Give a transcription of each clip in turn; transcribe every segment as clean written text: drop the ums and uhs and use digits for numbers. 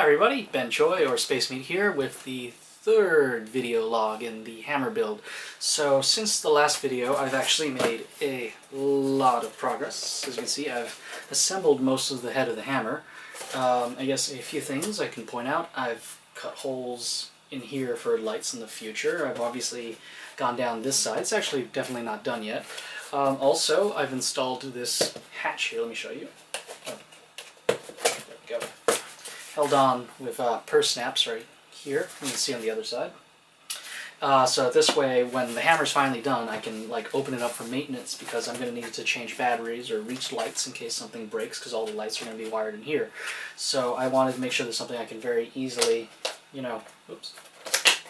everybody, Ben Choi or Space Meat here with the third video log in the hammer build. So since the last video I've actually made a lot of progress. As you can see, I've assembled most of the head of the hammer. I guess a few things I can point out. I've cut holes in here for lights in the future. I've obviously gone down this side. It's actually definitely not done yet. Also, I've installed this hatch here. Let me show you. Oh. There we go. Held on with purse snaps right here. You can see on the other side. So this way, when the hammer's finally done, I can open it up for maintenance because I'm going to need to change batteries or reach lights in case something breaks because all the lights are going to be wired in here. So I wanted to make sure there's something I can very easily,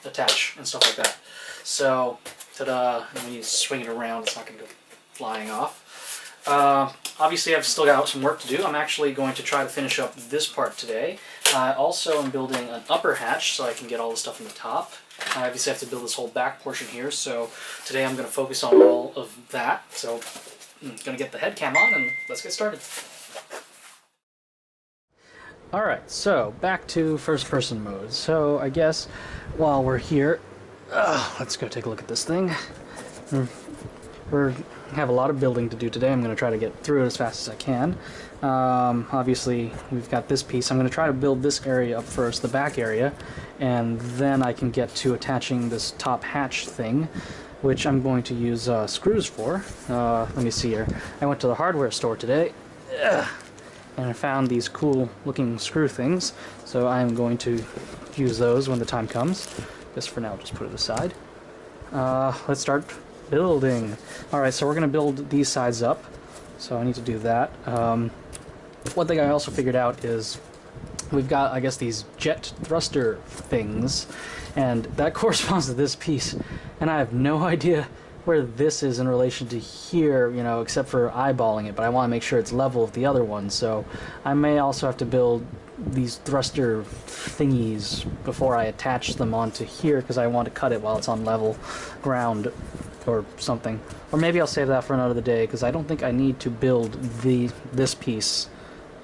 attach and stuff like that. So, ta-da! And when you swing it around, it's not going to go flying off. Obviously, I've still got some work to do. I'm actually going to try to finish up this part today. I also am building an upper hatch so I can get all the stuff on the top. I obviously have to build this whole back portion here, so today I'm going to focus on all of that. So I'm going to get the head cam on and let's get started. Alright, so back to first person mode. So I guess while we're here, let's go take a look at this thing. We have a lot of building to do today. I'm going to try to get through it as fast as I can. Obviously, we've got this piece. I'm going to try to build this area up first, the back area, and then I can get to attaching this top hatch thing, which I'm going to use screws for. Let me see here. I went to the hardware store today, and I found these cool looking screw things, so I'm going to use those when the time comes. Just for now, just put it aside. Let's start building. Alright, so we're going to build these sides up, so I need to do that. One thing I also figured out is we've got, I guess, these jet thruster things, and that corresponds to this piece, and I have no idea where this is in relation to here, except for eyeballing it, but I want to make sure it's level with the other one, so I may also have to build these thruster thingies before I attach them onto here, because I want to cut it while it's on level ground or something. Or maybe I'll save that for another day, because I don't think I need to build this piece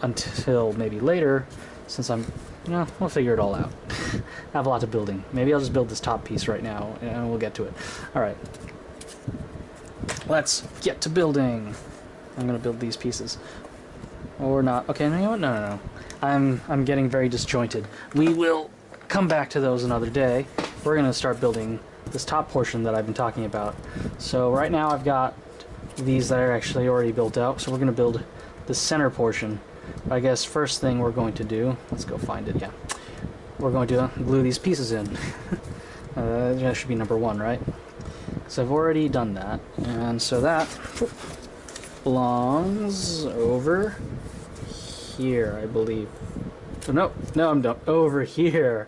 until maybe later, since we'll figure it all out. I have a lot of building. Maybe I'll just build this top piece right now, and we'll get to it. Alright. Let's get to building. I'm going to build these pieces. Or not. Okay, you know what? No. I'm getting very disjointed. We will come back to those another day. We're going to start building this top portion that I've been talking about. So right now I've got these that are actually already built out, so we're going to build the center portion. I guess first thing we're going to do, let's go find it, yeah. We're going to glue these pieces in. That should be number one, right? So I've already done that, and so that belongs over here, I believe. No, I'm done. Over here.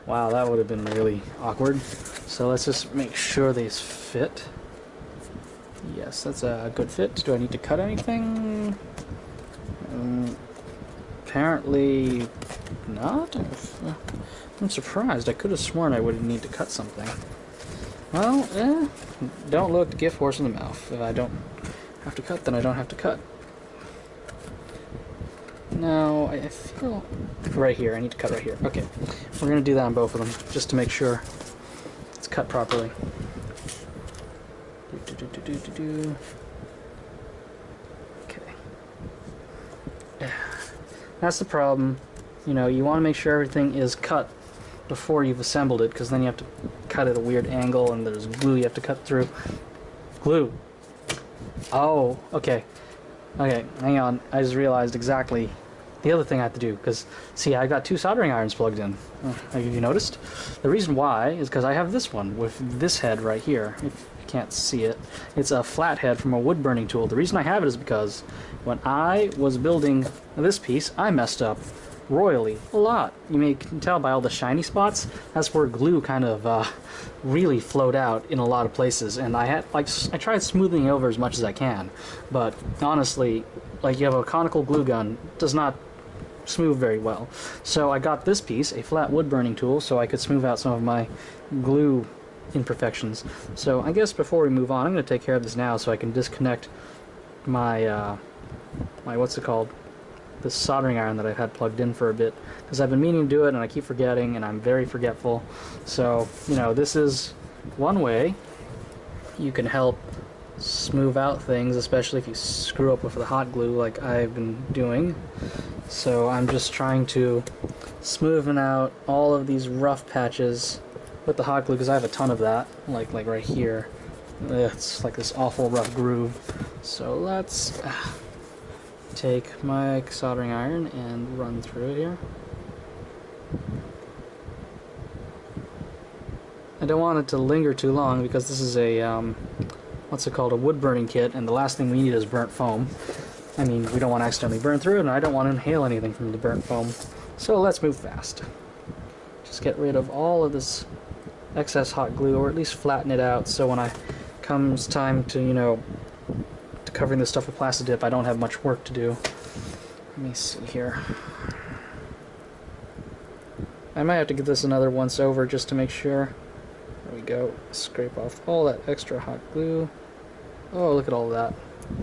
Wow, that would have been really awkward. So let's just make sure these fit. Yes, that's a good fit. Do I need to cut anything? Apparently not. I'm surprised. I could have sworn I would need to cut something. Well, don't look gift horse in the mouth. If I don't have to cut, then I don't have to cut. No, I feel right here. I need to cut right here. Okay, we're going to do that on both of them, just to make sure it's cut properly. Okay. That's the problem. You want to make sure everything is cut before you've assembled it, because then you have to cut at a weird angle, and there's glue you have to cut through. Glue. Oh, okay. Okay, hang on. I just realized exactly the other thing I have to do, because, see, I got two soldering irons plugged in. Have you noticed? The reason why is because I have this one with this head right here. If you can't see it, it's a flat head from a wood burning tool. The reason I have it is because when I was building this piece, I messed up royally a lot. You may can tell by all the shiny spots. That's where glue kind of really flowed out in a lot of places, and I tried smoothing it over as much as I can, but honestly, you have a conical glue gun, it does not smooth very well. So I got this piece, a flat wood burning tool, so I could smooth out some of my glue imperfections. So I guess before we move on, I'm going to take care of this now so I can disconnect my my what's it called? this soldering iron that I've had plugged in for a bit, because I've been meaning to do it and I keep forgetting, and I'm very forgetful. So, you know, this is one way you can help smooth out things, especially if you screw up with the hot glue like I've been doing. So I'm just trying to smoothen out all of these rough patches with the hot glue, because I have a ton of that, like right here. It's like this awful rough groove. So let's take my soldering iron and run through it here. I don't want it to linger too long, because this is a what's it called, a wood burning kit, and the last thing we need is burnt foam. I mean, we don't want to accidentally burn through it, and I don't want to inhale anything from the burnt foam. So let's move fast. Just get rid of all of this excess hot glue, or at least flatten it out, so when comes time to, you know, to covering this stuff with plastic dip, I don't have much work to do. Let me see here. I might have to give this another once over just to make sure. There we go. Scrape off all that extra hot glue. Oh, look at all that.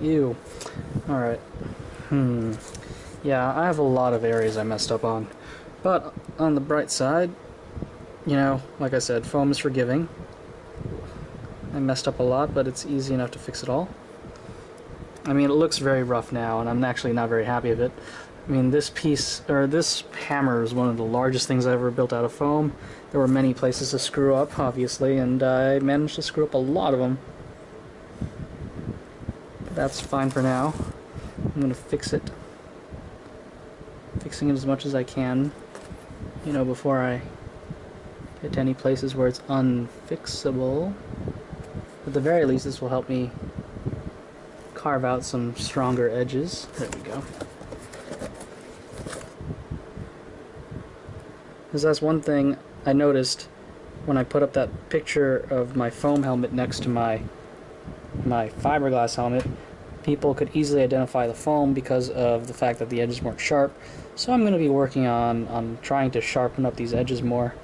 Ew. Alright. Yeah, I have a lot of areas I messed up on. But on the bright side, you know, like I said, foam is forgiving. I messed up a lot, but it's easy enough to fix it all. I mean, it looks very rough now, and I'm actually not very happy with it. I mean, this piece, or this hammer, is one of the largest things I ever built out of foam. There were many places to screw up, obviously, and I managed to screw up a lot of them. But that's fine for now. I'm gonna fix it. Fixing it as much as I can, you know, before I get to any places where it's unfixable. At the very least, this will help me carve out some stronger edges. There we go. Because that's one thing I noticed when I put up that picture of my foam helmet next to my fiberglass helmet. People could easily identify the foam because of the fact that the edges weren't sharp. So I'm going to be working on trying to sharpen up these edges more.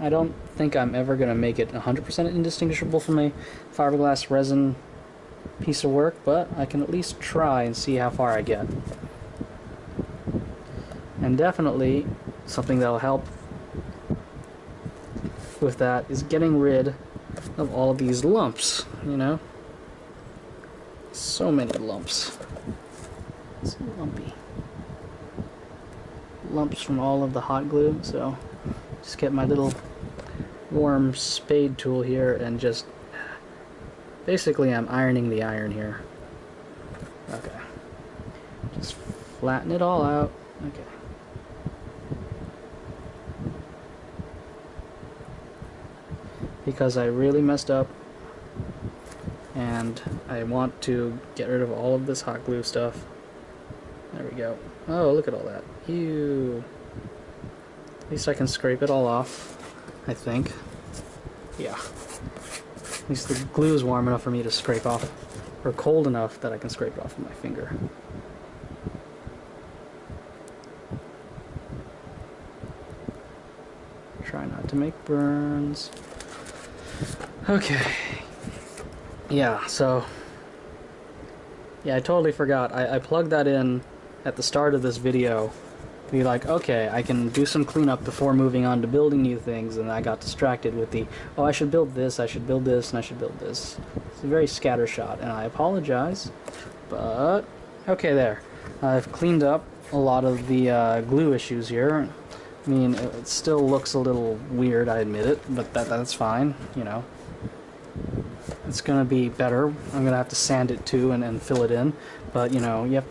I don't think I'm ever going to make it 100% indistinguishable from a fiberglass resin piece of work, but I can at least try and see how far I get. And definitely something that'll help with that is getting rid of all of these lumps, you know? So many lumps. It's lumpy. Lumps from all of the hot glue, so just get my little warm spade tool here and just basically I'm ironing the iron here. Okay. Just flatten it all out. Okay. Because I really messed up and I want to get rid of all of this hot glue stuff. There we go. Oh, look at all that. Ew. At least I can scrape it all off, I think. Yeah. At least the glue is warm enough for me to scrape off, or cold enough that I can scrape it off with my finger. Try not to make burns. Okay. Yeah, so yeah, I totally forgot. I plugged that in at the start of this video to be like, okay, I can do some cleanup before moving on to building new things, and I got distracted with the, oh, I should build this, I should build this, and I should build this. It's a very scattershot, and I apologize, but okay, there. I've cleaned up a lot of the glue issues here. I mean, it still looks a little weird, I admit it, but that's fine, you know. It's gonna be better. I'm gonna have to sand it too and fill it in, but you know, you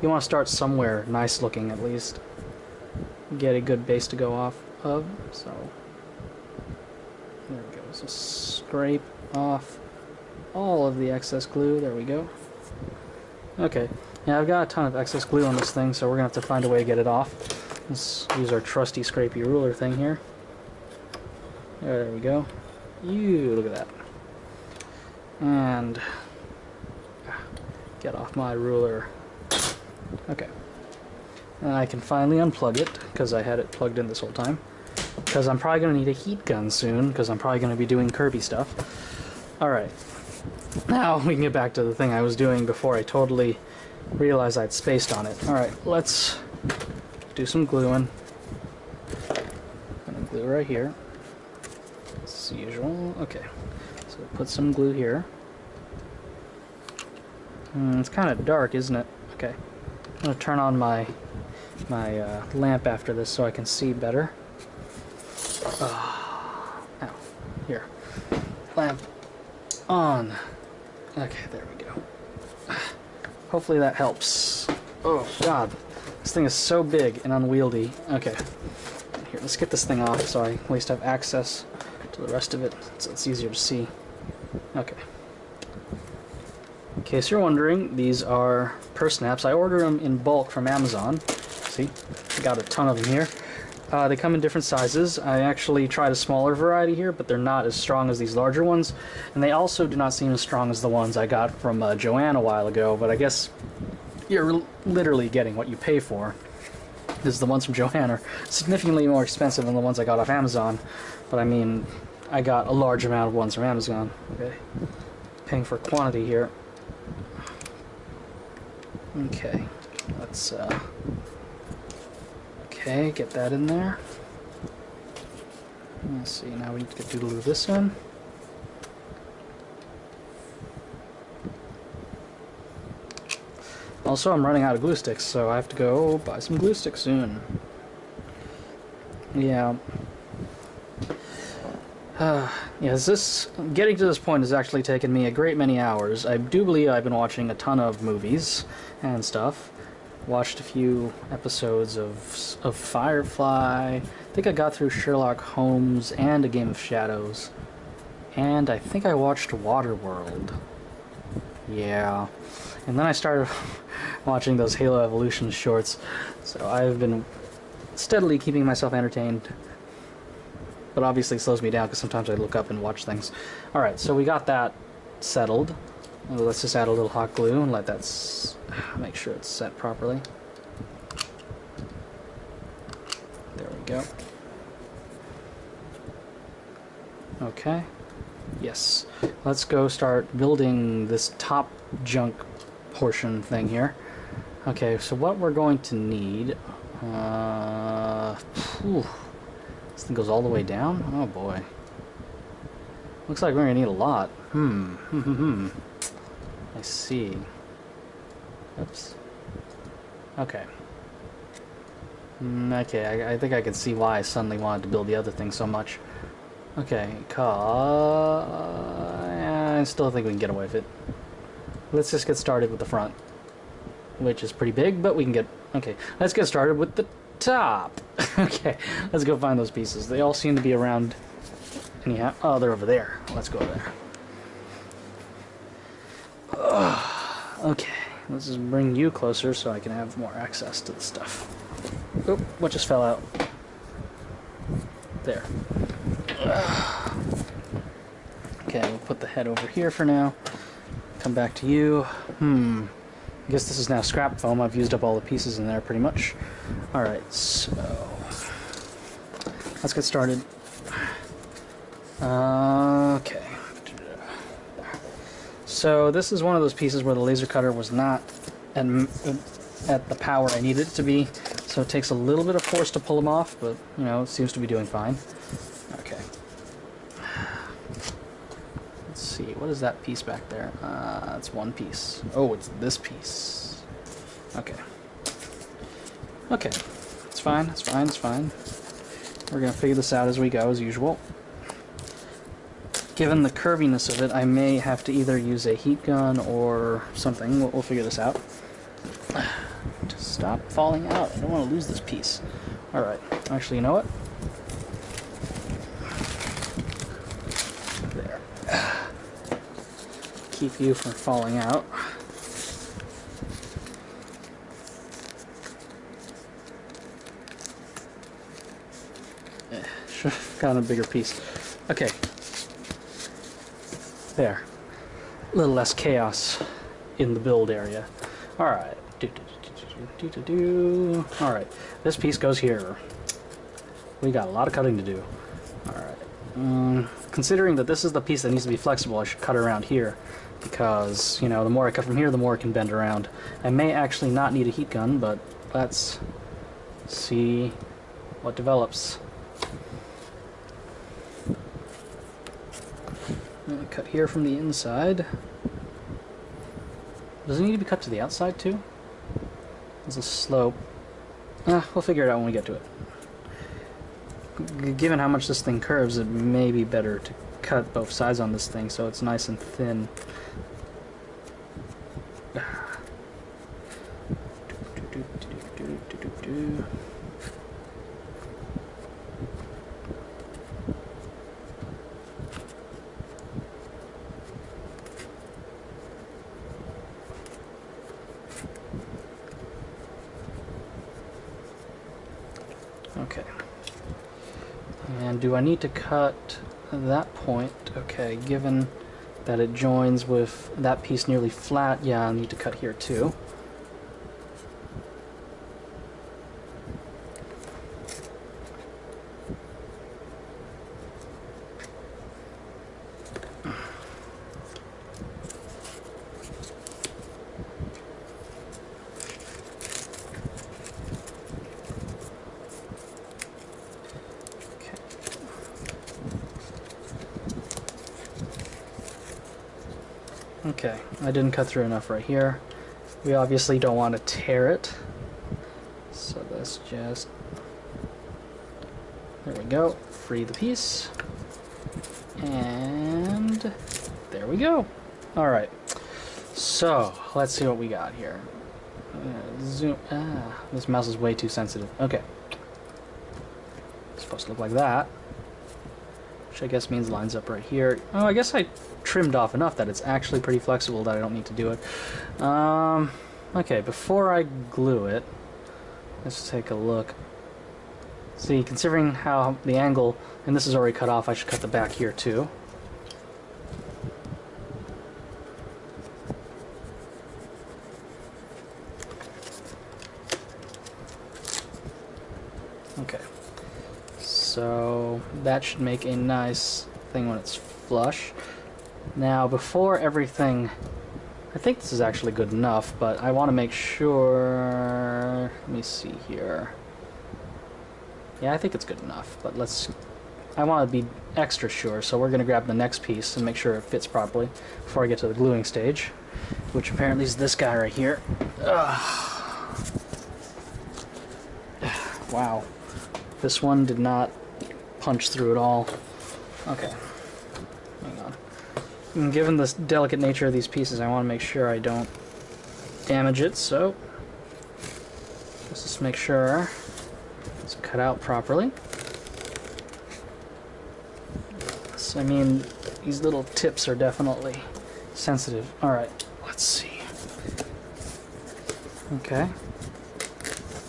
want to start somewhere nice looking at least. Get a good base to go off of. So there we go. So scrape off all of the excess glue. There we go. Okay. Yeah, I've got a ton of excess glue on this thing, so we're gonna have to find a way to get it off. Let's use our trusty scrapey ruler thing here. There we go. Ew, look at that. And get off my ruler. Okay. And I can finally unplug it, because I had it plugged in this whole time. Because I'm probably going to need a heat gun soon, because I'm probably going to be doing Kirby stuff. Alright. Now we can get back to the thing I was doing before I totally realize I'd spaced on it. Alright, let's do some gluing. I'm gonna glue right here. As usual. Okay. So put some glue here. It's kind of dark, isn't it? Okay. I'm gonna turn on my lamp after this so I can see better. Ow. Here. Lamp on. Okay, there we go. Hopefully that helps. Oh god, this thing is so big and unwieldy. Okay, here, let's get this thing off so I at least have access to the rest of it so it's easier to see. Okay. In case you're wondering, these are purse snaps. I order them in bulk from Amazon. See, I got a ton of them here. They come in different sizes. I actually tried a smaller variety here, but they're not as strong as these larger ones. And they also do not seem as strong as the ones I got from Joanne a while ago, but I guess you're literally getting what you pay for. Because the ones from Joanne are significantly more expensive than the ones I got off Amazon. But I mean, I got a large amount of ones from Amazon. Okay, paying for quantity here. Okay, let's okay, get that in there. Let's see, now we need to glue this in. Also, I'm running out of glue sticks, so I have to go buy some glue sticks soon. Yeah. Yes, getting to this point has actually taken me a great many hours. I do believe I've been watching a ton of movies and stuff. Watched a few episodes of Firefly. I think I got through Sherlock Holmes and A Game of Shadows. And I think I watched Waterworld. Yeah. And then I started watching those Halo Evolution shorts. So I've been steadily keeping myself entertained. But obviously it slows me down because sometimes I look up and watch things. Alright, so we got that settled. Let's just add a little hot glue and let that make sure it's set properly. There we go. Okay. Yes. Let's go start building this top junk portion thing here. Okay, so what we're going to need... This thing goes all the way down? Oh boy. Looks like we're going to need a lot. I see. Oops. Okay. Okay, I think I can see why I suddenly wanted to build the other thing so much. Okay, I still think we can get away with it. Let's just get started with the front, which is pretty big, but we can get... Okay, let's get started with the top. Okay, let's go find those pieces. They all seem to be around... Anyhow, oh, they're over there. Let's go there. Okay, let's just bring you closer so I can have more access to the stuff. Oh, what just fell out? There. Okay, we'll put the head over here for now. Come back to you. I guess this is now scrap foam. I've used up all the pieces in there pretty much. Alright, so... let's get started. Okay. So this is one of those pieces where the laser cutter was not at the power I needed it to be, so it takes a little bit of force to pull them off, but, you know, it seems to be doing fine. Okay. Let's see, what is that piece back there? It's one piece. Oh, it's this piece. Okay. Okay. It's fine, it's fine, it's fine. We're gonna figure this out as we go, as usual. Given the curviness of it, I may have to either use a heat gun or something. We'll figure this out. Just stop falling out. I don't want to lose this piece. Alright. Actually, you know what? There. Keep you from falling out. Should have gotten a bigger piece. Okay. There. A little less chaos in the build area. Alright. Alright. This piece goes here. We got a lot of cutting to do. Alright. Considering that this is the piece that needs to be flexible, I should cut around here. because, you know, the more I cut from here, the more it can bend around. I may actually not need a heat gun, but let's see what develops. Cut here from the inside. Does it need to be cut to the outside too? There's a slope. We'll figure it out when we get to it. Given how much this thing curves, it may be better to cut both sides on this thing so it's nice and thin. Okay. And do I need to cut that point? Okay, given that it joins with that piece nearly flat, yeah, I'll need to cut here too. Okay, I didn't cut through enough right here. We obviously don't want to tear it. So let's just... There we go. Free the piece. And... there we go. Alright. So, let's see what we got here. Zoom... this mouse is way too sensitive. Okay. It's supposed to look like that. Which I guess means lines up right here. Oh, I guess I trimmed off enough that it's actually pretty flexible that I don't need to do it. Okay, before I glue it, let's take a look. See, considering how the angle, and this is already cut off, I should cut the back here too. Okay. So that should make a nice thing when it's flush. Now, before everything, I think this is actually good enough, but I want to make sure, let me see here. Yeah, I think it's good enough, but I want to be extra sure, so we're going to grab the next piece and make sure it fits properly before I get to the gluing stage, which apparently is this guy right here. Wow. This one did not punch through at all. Okay. Hang on. And given the delicate nature of these pieces, I want to make sure I don't damage it, so let's just make sure it's cut out properly. So, I mean, these little tips are definitely sensitive. Alright, let's see. Okay.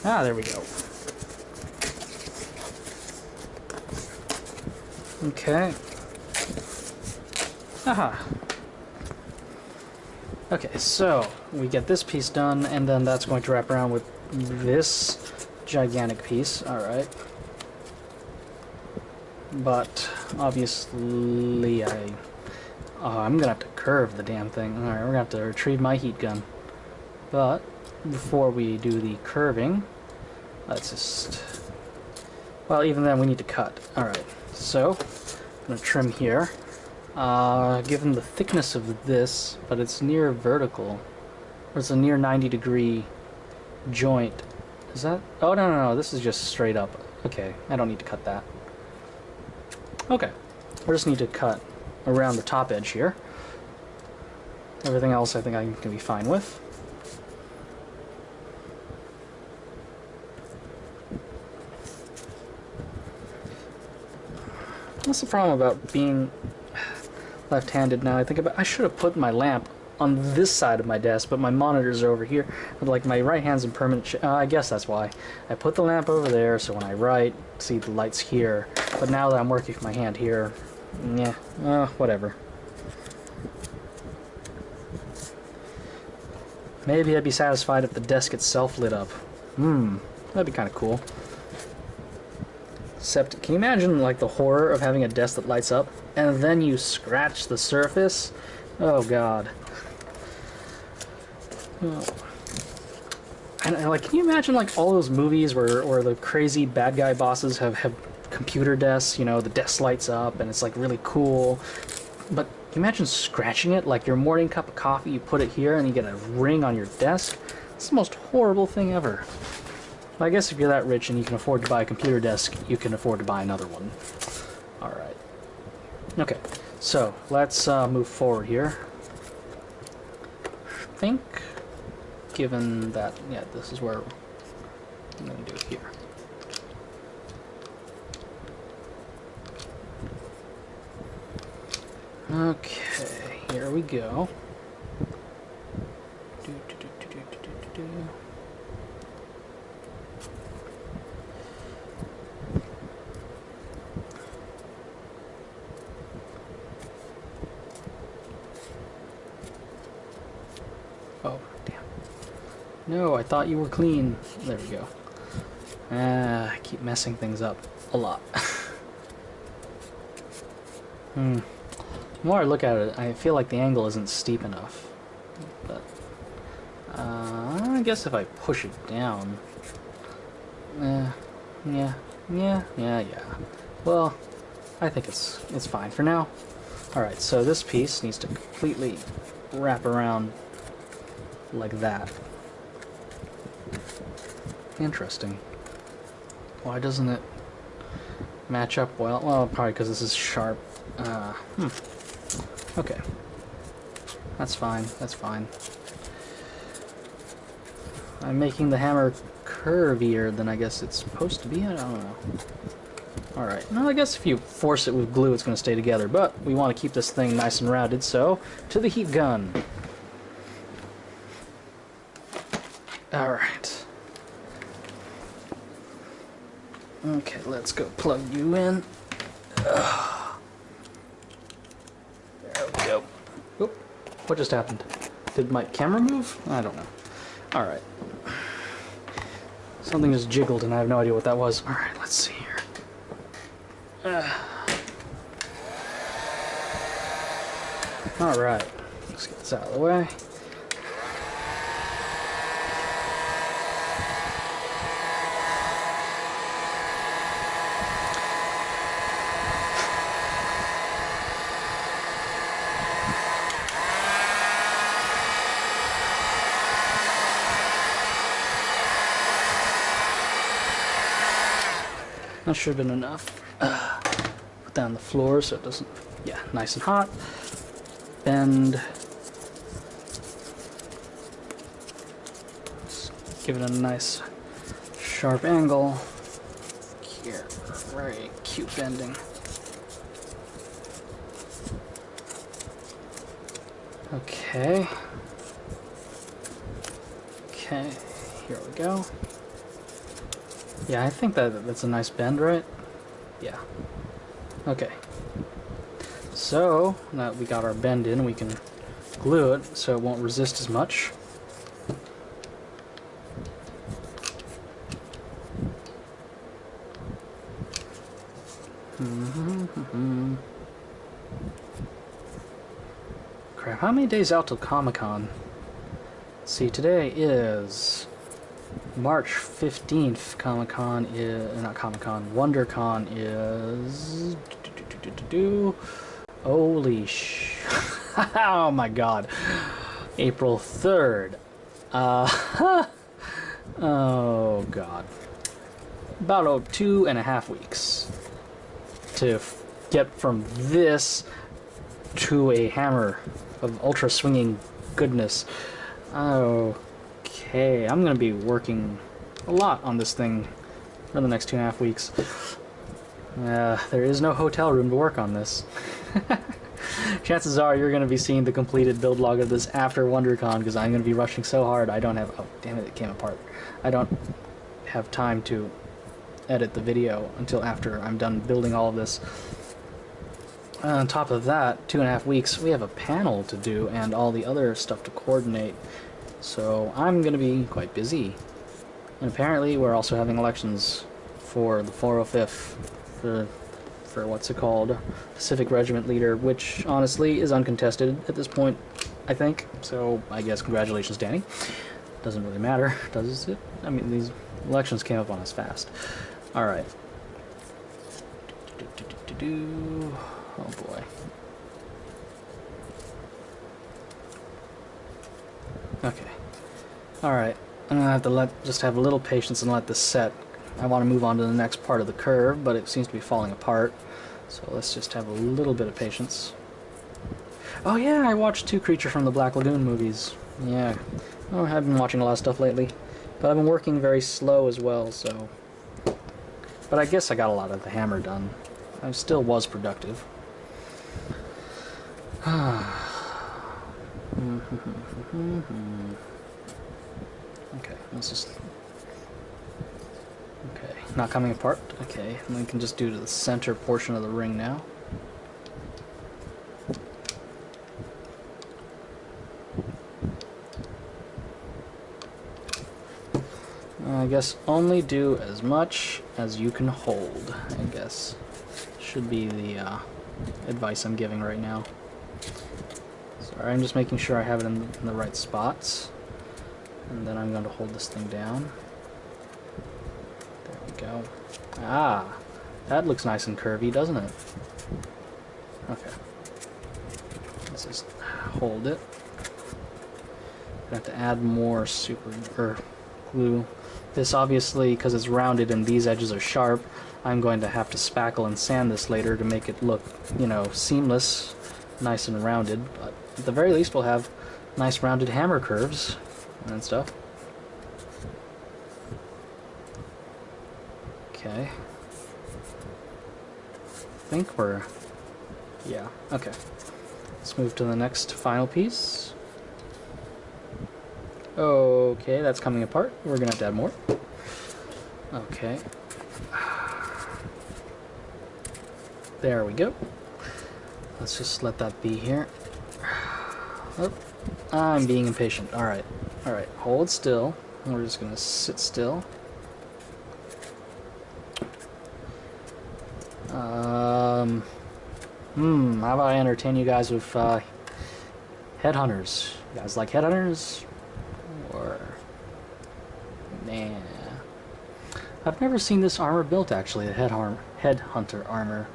Ah, there we go. Okay. Aha. Okay, so we get this piece done, and then that's going to wrap around with this gigantic piece. Alright. But, obviously, I'm gonna have to curve the damn thing. Alright, we're gonna have to retrieve my heat gun. But, before we do the curving, let's just... Well, even then, we need to cut. Alright, so, I'm gonna trim here. Given the thickness of this, but it's near vertical, or it's a near 90-degree joint. Is that? Oh, no, this is just straight up. Okay, I don't need to cut that. Okay, I just need to cut around the top edge here. Everything else I think I can be fine with. What's the problem about being left-handed now? I should have put my lamp on this side of my desk, but my monitors are over here. But like my right hand's in permanent I guess that's why. I put the lamp over there, so when I write, see the light's here. But now that I'm working with my hand here, yeah, whatever. Maybe I'd be satisfied if the desk itself lit up. That'd be kind of cool. Except, can you imagine like the horror of having a desk that lights up and then you scratch the surface? Oh god. Oh. And like, can you imagine like all those movies where the crazy bad guy bosses have computer desks, you know, the desk lights up and it's like really cool. But can you imagine scratching it, like your morning cup of coffee, you put it here and you get a ring on your desk? It's the most horrible thing ever. Well, I guess if you're that rich and you can afford to buy a computer desk, you can afford to buy another one. Alright. Okay, so let's move forward here. I think, given that, yeah, this is where I'm going to do it here. Okay, here we go. Oh, damn. No, I thought you were clean. There we go. I keep messing things up a lot. The more I look at it, I feel like the angle isn't steep enough. But I guess if I push it down, yeah. Well, I think it's fine for now. All right, so this piece needs to completely wrap around like that. Interesting. Why doesn't it match up well? Well, probably because this is sharp. Okay. That's fine. That's fine. I'm making the hammer curvier than I guess it's supposed to be. I don't know. Alright. Well, I guess if you force it with glue, it's going to stay together. But we want to keep this thing nice and rounded, so to the heat gun. Alright. Okay, let's go plug you in. There we go. Oop. What just happened? Did my camera move? I don't know. Alright. Something just jiggled and I have no idea what that was. Alright, let's see here. Alright. Let's get this out of the way. That should have been enough. Put that on the floor so it doesn't, yeah, nice and hot. Bend. Just give it a nice sharp angle. Here, very cute bending. Okay. Okay, here we go. Yeah, I think that's a nice bend, right? Yeah. Okay. So, now that we got our bend in, we can glue it so it won't resist as much. Crap, how many days out till Comic-Con? See, today is March 15th. Comic-Con is... not Comic-Con. WonderCon is... Holy sh... oh my god. April 3rd. Oh god. About 2.5 weeks to get from this to a hammer of ultra swinging goodness. Okay, I'm gonna be working a lot on this thing for the next 2.5 weeks. There is no hotel room to work on this. Chances are you're gonna be seeing the completed build log of this after WonderCon, because I'm gonna be rushing so hard. I don't have... oh, damn it, it came apart. I don't have time to edit the video until after I'm done building all of this. On top of that, 2.5 weeks, we have a panel to do and all the other stuff to coordinate. So I'm going to be quite busy. And apparently we're also having elections for the 405th, for for what's it called, Pacific Regiment leader, which honestly is uncontested at this point, I think. So I guess congratulations, Danny. Doesn't really matter, does it? I mean, these elections came up on us fast. All right. Oh boy. Okay. All right. I'm gonna have to just have a little patience and let this set. I want to move on to the next part of the curve, but it seems to be falling apart. So let's just have a little bit of patience. Oh yeah, I watched 2 Creature from the Black Lagoon movies. Yeah. Oh, I've been watching a lot of stuff lately, but I've been working very slow as well, so... But I guess I got a lot of the hammer done. I still was productive. Okay, let's just... Okay, not coming apart. Okay, and we can just do to the center portion of the ring now. I guess only do as much as you can hold, I guess. Should be the advice I'm giving right now. Sorry, I'm just making sure I have it in the right spots. And then I'm going to hold this thing down. There we go. Ah, that looks nice and curvy, doesn't it? Okay. Let's just hold it. I have to add more glue. This obviously, because it's rounded and these edges are sharp, I'm going to have to spackle and sand this later to make it look, you know, seamless, nice and rounded. But at the very least, we'll have nice rounded hammer curves and stuff. Okay. I think we're... Yeah, okay. Let's move to the next final piece. Okay, that's coming apart. We're gonna have to add more. Okay. There we go. Let's just let that be here. Oh, I'm being impatient. Alright. Alright, hold still. We're just gonna sit still. How about I entertain you guys with headhunters? You guys like headhunters? Or... Nah. I've never seen this armor built, actually, the headhunter armor.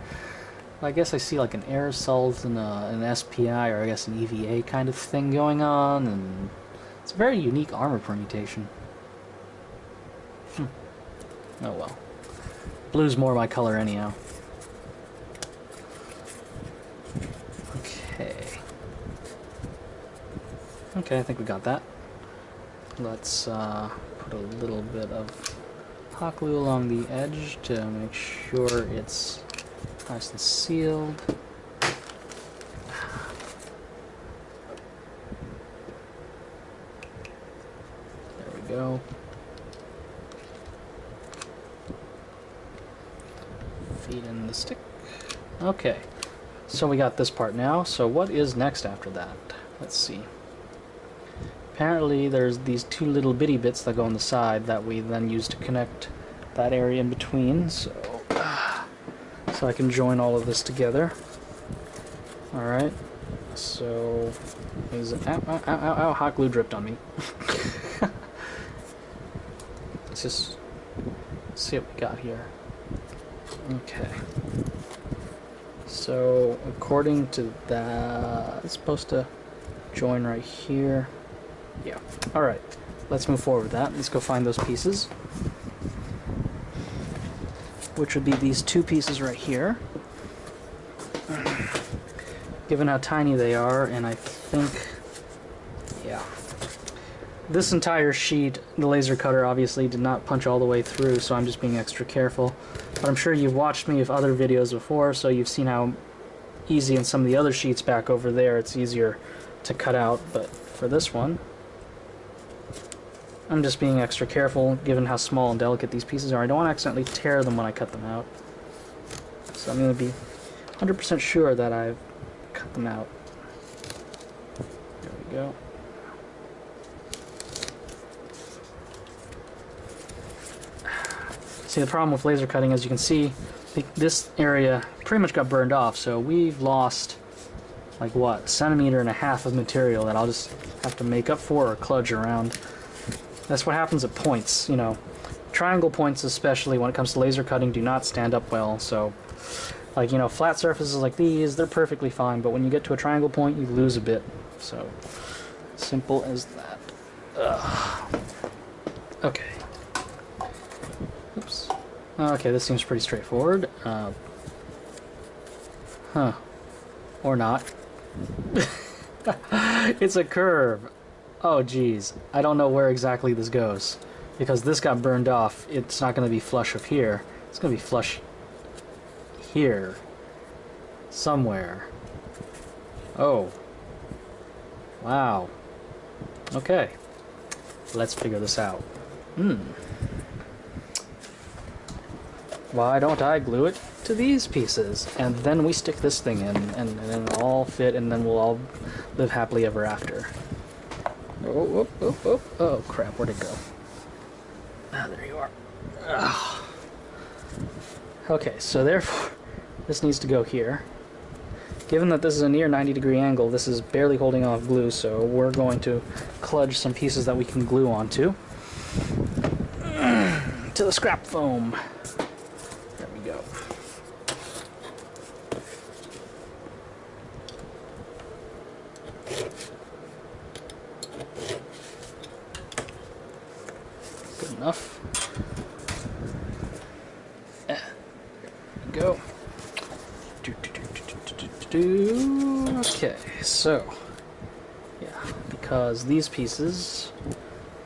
I guess I see like an air assault and an SPI, or I guess an EVA kind of thing going on, and it's a very unique armor permutation. Oh well. Blue's more my color anyhow. Okay. Okay, I think we got that. Let's put a little bit of hot glue along the edge to make sure it's nice and sealed. There we go. Feed in the stick. Okay, so we got this part now. So what is next after that? Let's see. Apparently there's these 2 little bitty bits that go on the side that we then use to connect that area in between. So I can join all of this together. Alright. So ow, ow, ow, ow, hot glue dripped on me. Let's just see what we got here. Okay. So according to that, it's supposed to join right here. Yeah. Alright. Let's move forward with that. Let's go find those pieces. Which would be these 2 pieces right here. Given how tiny they are, and I think... Yeah. This entire sheet, the laser cutter obviously did not punch all the way through, so I'm just being extra careful. But I'm sure you've watched me with other videos before, so you've seen how easy in some of the other sheets back over there it's easier to cut out. But for this one, I'm just being extra careful given how small and delicate these pieces are. I don't want to accidentally tear them when I cut them out. So I'm going to be 100% sure that I've cut them out. There we go. See, the problem with laser cutting, as you can see, this area pretty much got burned off, so we've lost, like, what, 1.5 centimeters of material that I'll just have to make up for or kludge around. That's what happens at points, you know. Triangle points, especially when it comes to laser cutting, do not stand up well, so, like, you know, flat surfaces like these, they're perfectly fine, but when you get to a triangle point, you lose a bit, so, simple as that. Ugh. Okay. Oops. Okay, this seems pretty straightforward. Huh. Or not. It's a curve. Oh, geez. I don't know where exactly this goes. Because this got burned off, it's not going to be flush of here. It's going to be flush here. Somewhere. Oh. Wow. Okay. Let's figure this out. Why don't I glue it to these pieces? And then we stick this thing in, and then it'll all fit, and then we'll all live happily ever after. Oh, oh, oh, oh, oh crap, where'd it go? Ah, there you are. Ugh. Okay, so therefore, this needs to go here. Given that this is a near 90-degree angle, this is barely holding off glue, so we're going to kludge some pieces that we can glue onto. To the scrap foam. There we go. Good enough. There we go. Okay, so yeah, because these pieces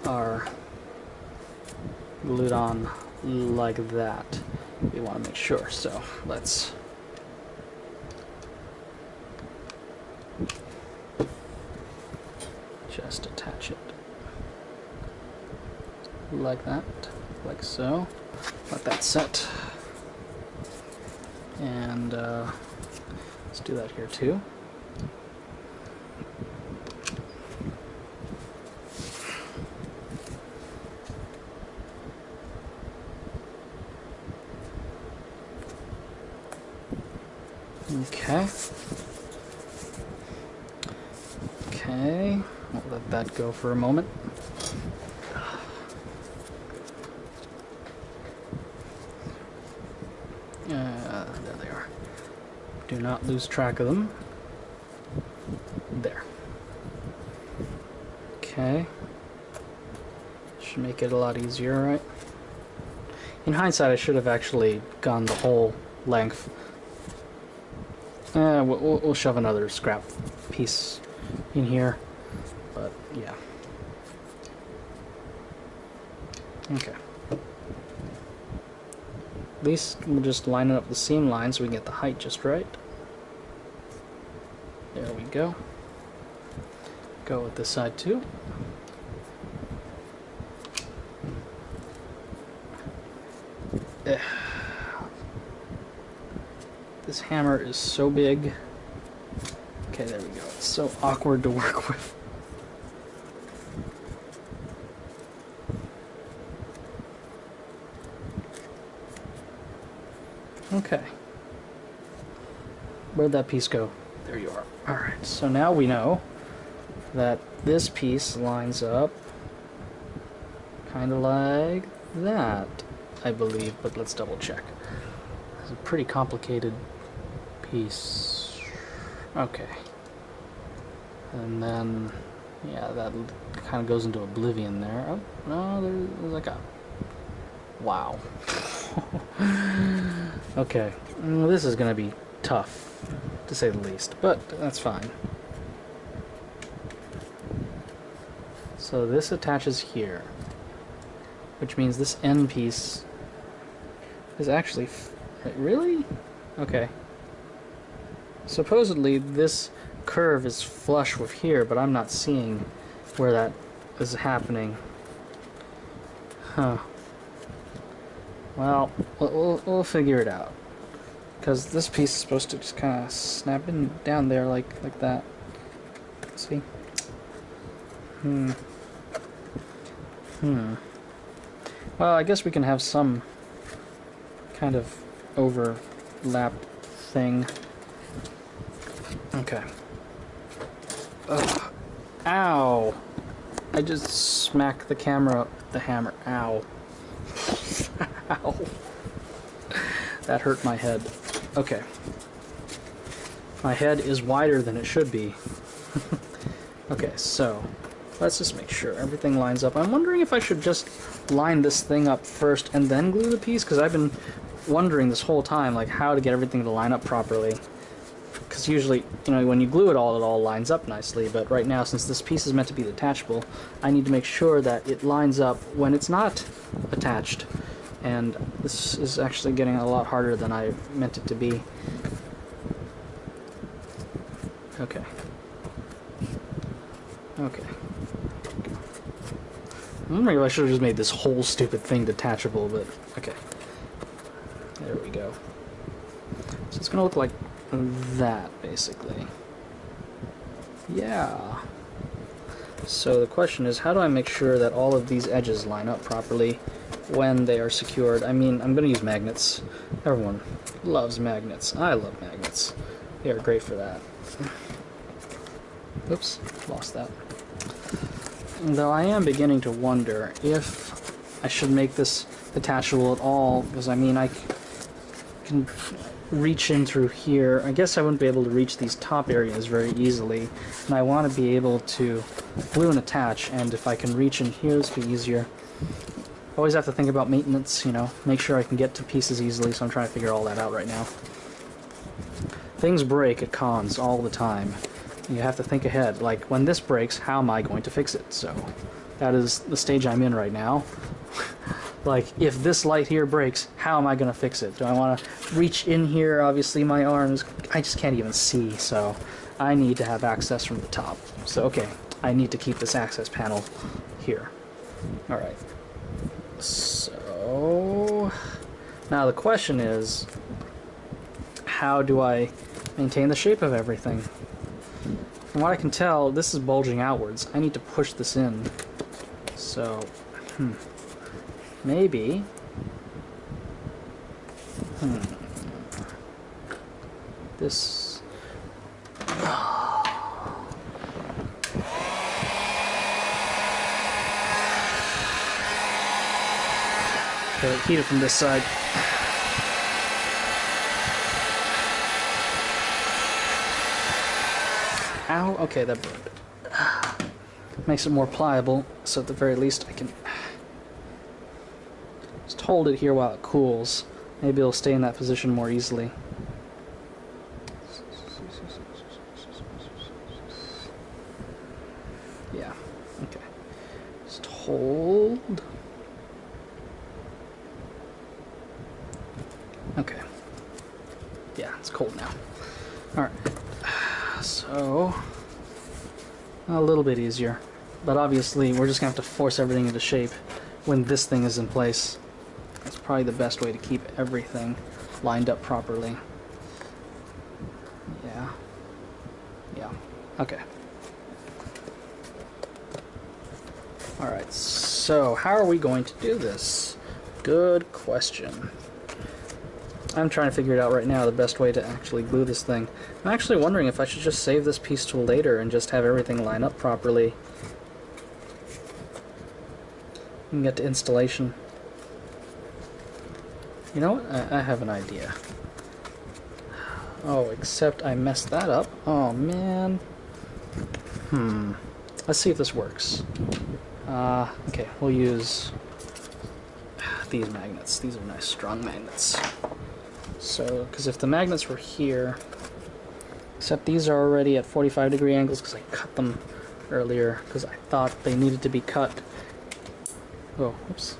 are glued on like that, we want to make sure. So let's just attach it like that, like so. Let that set, and let's do that here too. Okay. Okay, we'll let that go for a moment. There they are. Do not lose track of them. There. Okay. Should make it a lot easier, right? In hindsight, I should have actually gone the whole length. We'll shove another scrap piece in here, but yeah. Okay. At least we'll just line up the seam line so we can get the height just right. There we go. Go with this side too. This hammer is so big. Okay, there we go. It's so awkward to work with. Okay. Where'd that piece go? There you are. Alright, so now we know that this piece lines up kind of like that, I believe, but let's double check. It's a pretty complicated piece. Okay. And then, yeah, that kind of goes into oblivion there. Oh, no, there's like a... Wow. Okay. Well, this is going to be tough, to say the least, but that's fine. So this attaches here, which means this end piece is actually... Really? Okay. Supposedly this curve is flush with here, but I'm not seeing where that is happening. Huh. Well, we'll figure it out. Because this piece is supposed to just kind of snap in down there like that. See? Well, I guess we can have some kind of overlap thing. Okay. Ugh. Ow! I just smacked the camera with the hammer. Ow. Ow. That hurt my head. Okay. My head is wider than it should be. Okay, so let's just make sure everything lines up. I'm wondering if I should just line this thing up first and then glue the piece, because I've been wondering this whole time, like, how to get everything to line up properly. Because usually, you know, when you glue it all lines up nicely, but right now, since this piece is meant to be detachable, I need to make sure that it lines up when it's not attached. And this is actually getting a lot harder than I meant it to be. Okay. Okay. Maybe I should have just made this whole stupid thing detachable, but okay. There we go. So it's gonna look like that, basically. Yeah. So the question is, how do I make sure that all of these edges line up properly when they are secured? I mean, I'm gonna use magnets. Everyone loves magnets. I love magnets. They are great for that. Oops, lost that. Though I am beginning to wonder if I should make this detachable at all, because I mean, I can reach in through here. I guess I wouldn't be able to reach these top areas very easily, and I want to be able to glue and attach, and if I can reach in here, this would be easier. Always have to think about maintenance, you know, make sure I can get to pieces easily, so I'm trying to figure all that out right now. Things break at cons all the time. You have to think ahead, like, when this breaks, how am I going to fix it? So that is the stage I'm in right now. Like, if this light here breaks, how am I going to fix it? Do I want to reach in here? Obviously my arms, I just can't even see, so I need to have access from the top. So okay, I need to keep this access panel here. Alright, so now the question is, how do I maintain the shape of everything? From what I can tell, this is bulging outwards. I need to push this in. So, maybe. This. Okay, heat it from this side. Ow, okay, that burned. Makes it more pliable, so at the very least I can just hold it here while it cools. Maybe it'll stay in that position more easily. Yeah, okay. Just hold. Okay. Yeah, it's cold now. Alright. So, a little bit easier, but obviously we're just gonna have to force everything into shape when this thing is in place. That's probably the best way to keep everything lined up properly. Yeah, okay. Alright, so how are we going to do this? Good question. I'm trying to figure it out right now, the best way to actually glue this thing. I'm actually wondering if I should just save this piece till later and just have everything line up properly. And get to installation. You know what? I have an idea. Oh, except I messed that up. Oh, man. Let's see if this works. Okay, we'll use these magnets. These are nice, strong magnets. So, because if the magnets were here, except these are already at 45-degree angles because I cut them earlier because I thought they needed to be cut. Oh, oops.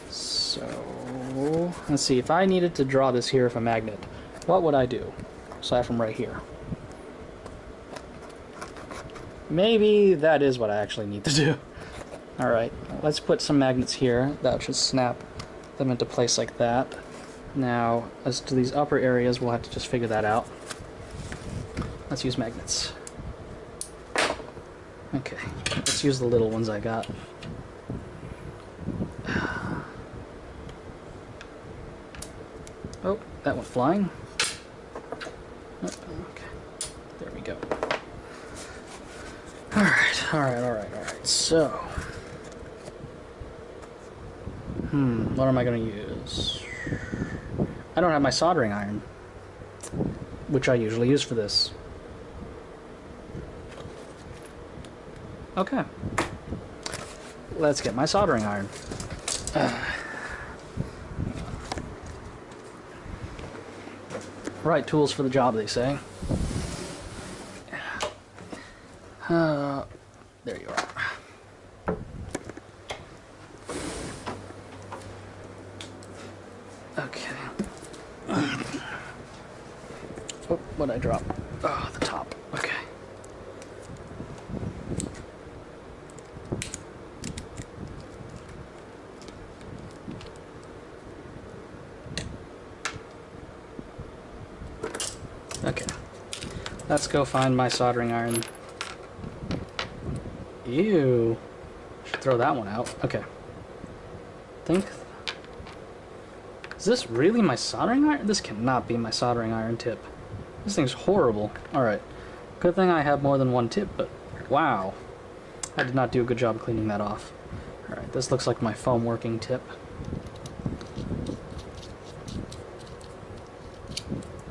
So, let's see, if I needed to draw this here with a magnet, what would I do? Aside from right here. Maybe that is what I actually need to do. Alright, let's put some magnets here. That should snap them into place like that. Now, as to these upper areas, we'll have to just figure that out. Let's use magnets. Okay, let's use the little ones I got. Oh, that went flying. Oh, okay, there we go. Alright, alright. So, what am I going to use? I don't have my soldering iron, which I usually use for this. Okay. Let's get my soldering iron. Right tools for the job, they say. There you are. Okay. Oh, what'd I drop? Oh, the top. Okay. Okay. Let's go find my soldering iron. Ew. Should throw that one out. Okay. Think. Is this really my soldering iron? This cannot be my soldering iron tip. This thing's horrible. Alright. Good thing I have more than one tip, but wow. I did not do a good job cleaning that off. Alright, this looks like my foam working tip.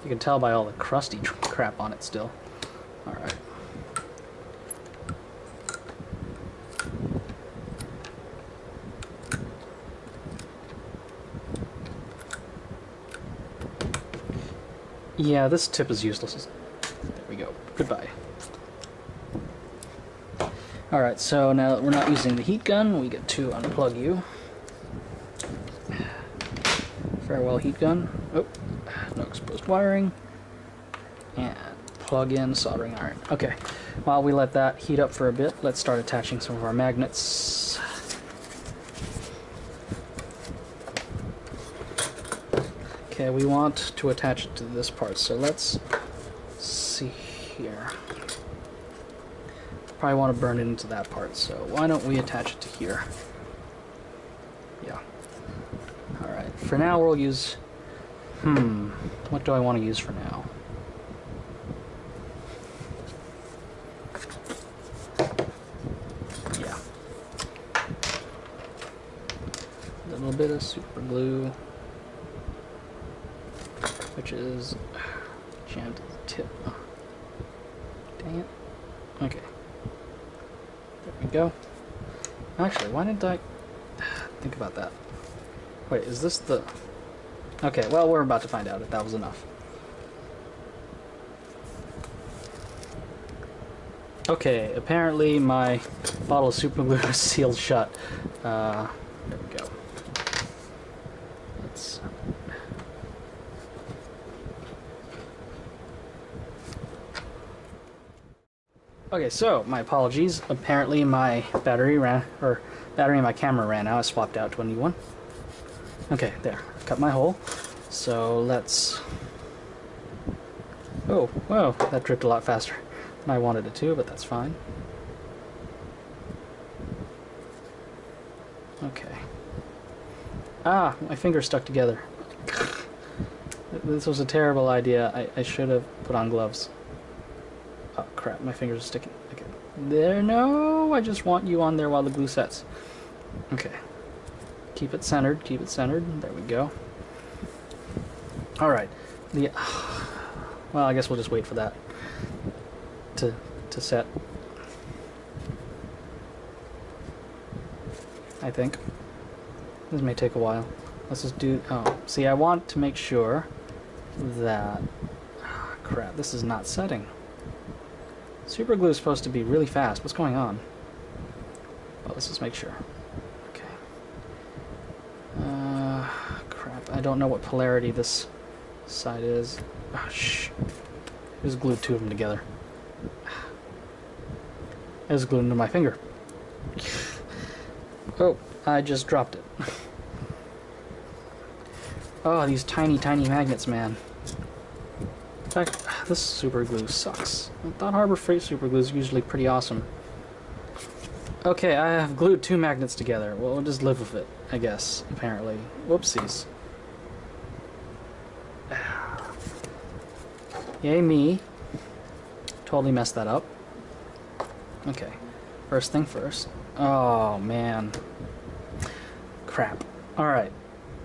You can tell by all the crusty crap on it still. Alright. Yeah, this tip is useless. There we go. Goodbye. Alright, so now that we're not using the heat gun, we get to unplug you. Farewell heat gun. Oh, no exposed wiring. And plug in soldering iron. Okay, while we let that heat up for a bit, let's start attaching some of our magnets. Okay, we want to attach it to this part, so let's see here. Probably want to burn it into that part, so why don't we attach it to here? Yeah. Alright, for now we'll use... what do I want to use for now? Yeah. A little bit of super glue, which is jammed to the tip. Dang it. Okay. There we go. Actually, why didn't I think about that? Wait, is this the... Okay, well, we're about to find out if that was enough. Okay, apparently my bottle of super glue is sealed shut. There we go. Let's... Okay, so my apologies. Apparently my battery in my camera ran out. I swapped out to a new one. Okay, there. Cut my hole. So let's... Oh, whoa, that dripped a lot faster than I wanted it to, but that's fine. Okay. Ah, my fingers stuck together. This was a terrible idea. I should have put on gloves. Oh crap, my fingers are sticking. Okay. There, no! I just want you on there while the glue sets. Okay. Keep it centered, keep it centered. There we go. Alright. Well, I guess we'll just wait for that to set. I think. This may take a while. Let's just do... Oh, see, I want to make sure that... Oh, crap, this is not setting. Super glue is supposed to be really fast. What's going on? Well, let's just make sure. Okay. Crap. I don't know what polarity this side is. Oh, shh. I just glued two of them together. I just glued them to my finger. Oh, I just dropped it. Oh, these tiny, tiny magnets, man. In fact, this super glue sucks. I thought Harbor Freight super glue is usually pretty awesome. Okay, I have glued two magnets together. Well, we'll just live with it, I guess, apparently. Whoopsies. Yay me. Totally messed that up. Okay. First thing first. Oh, man. Crap. Alright.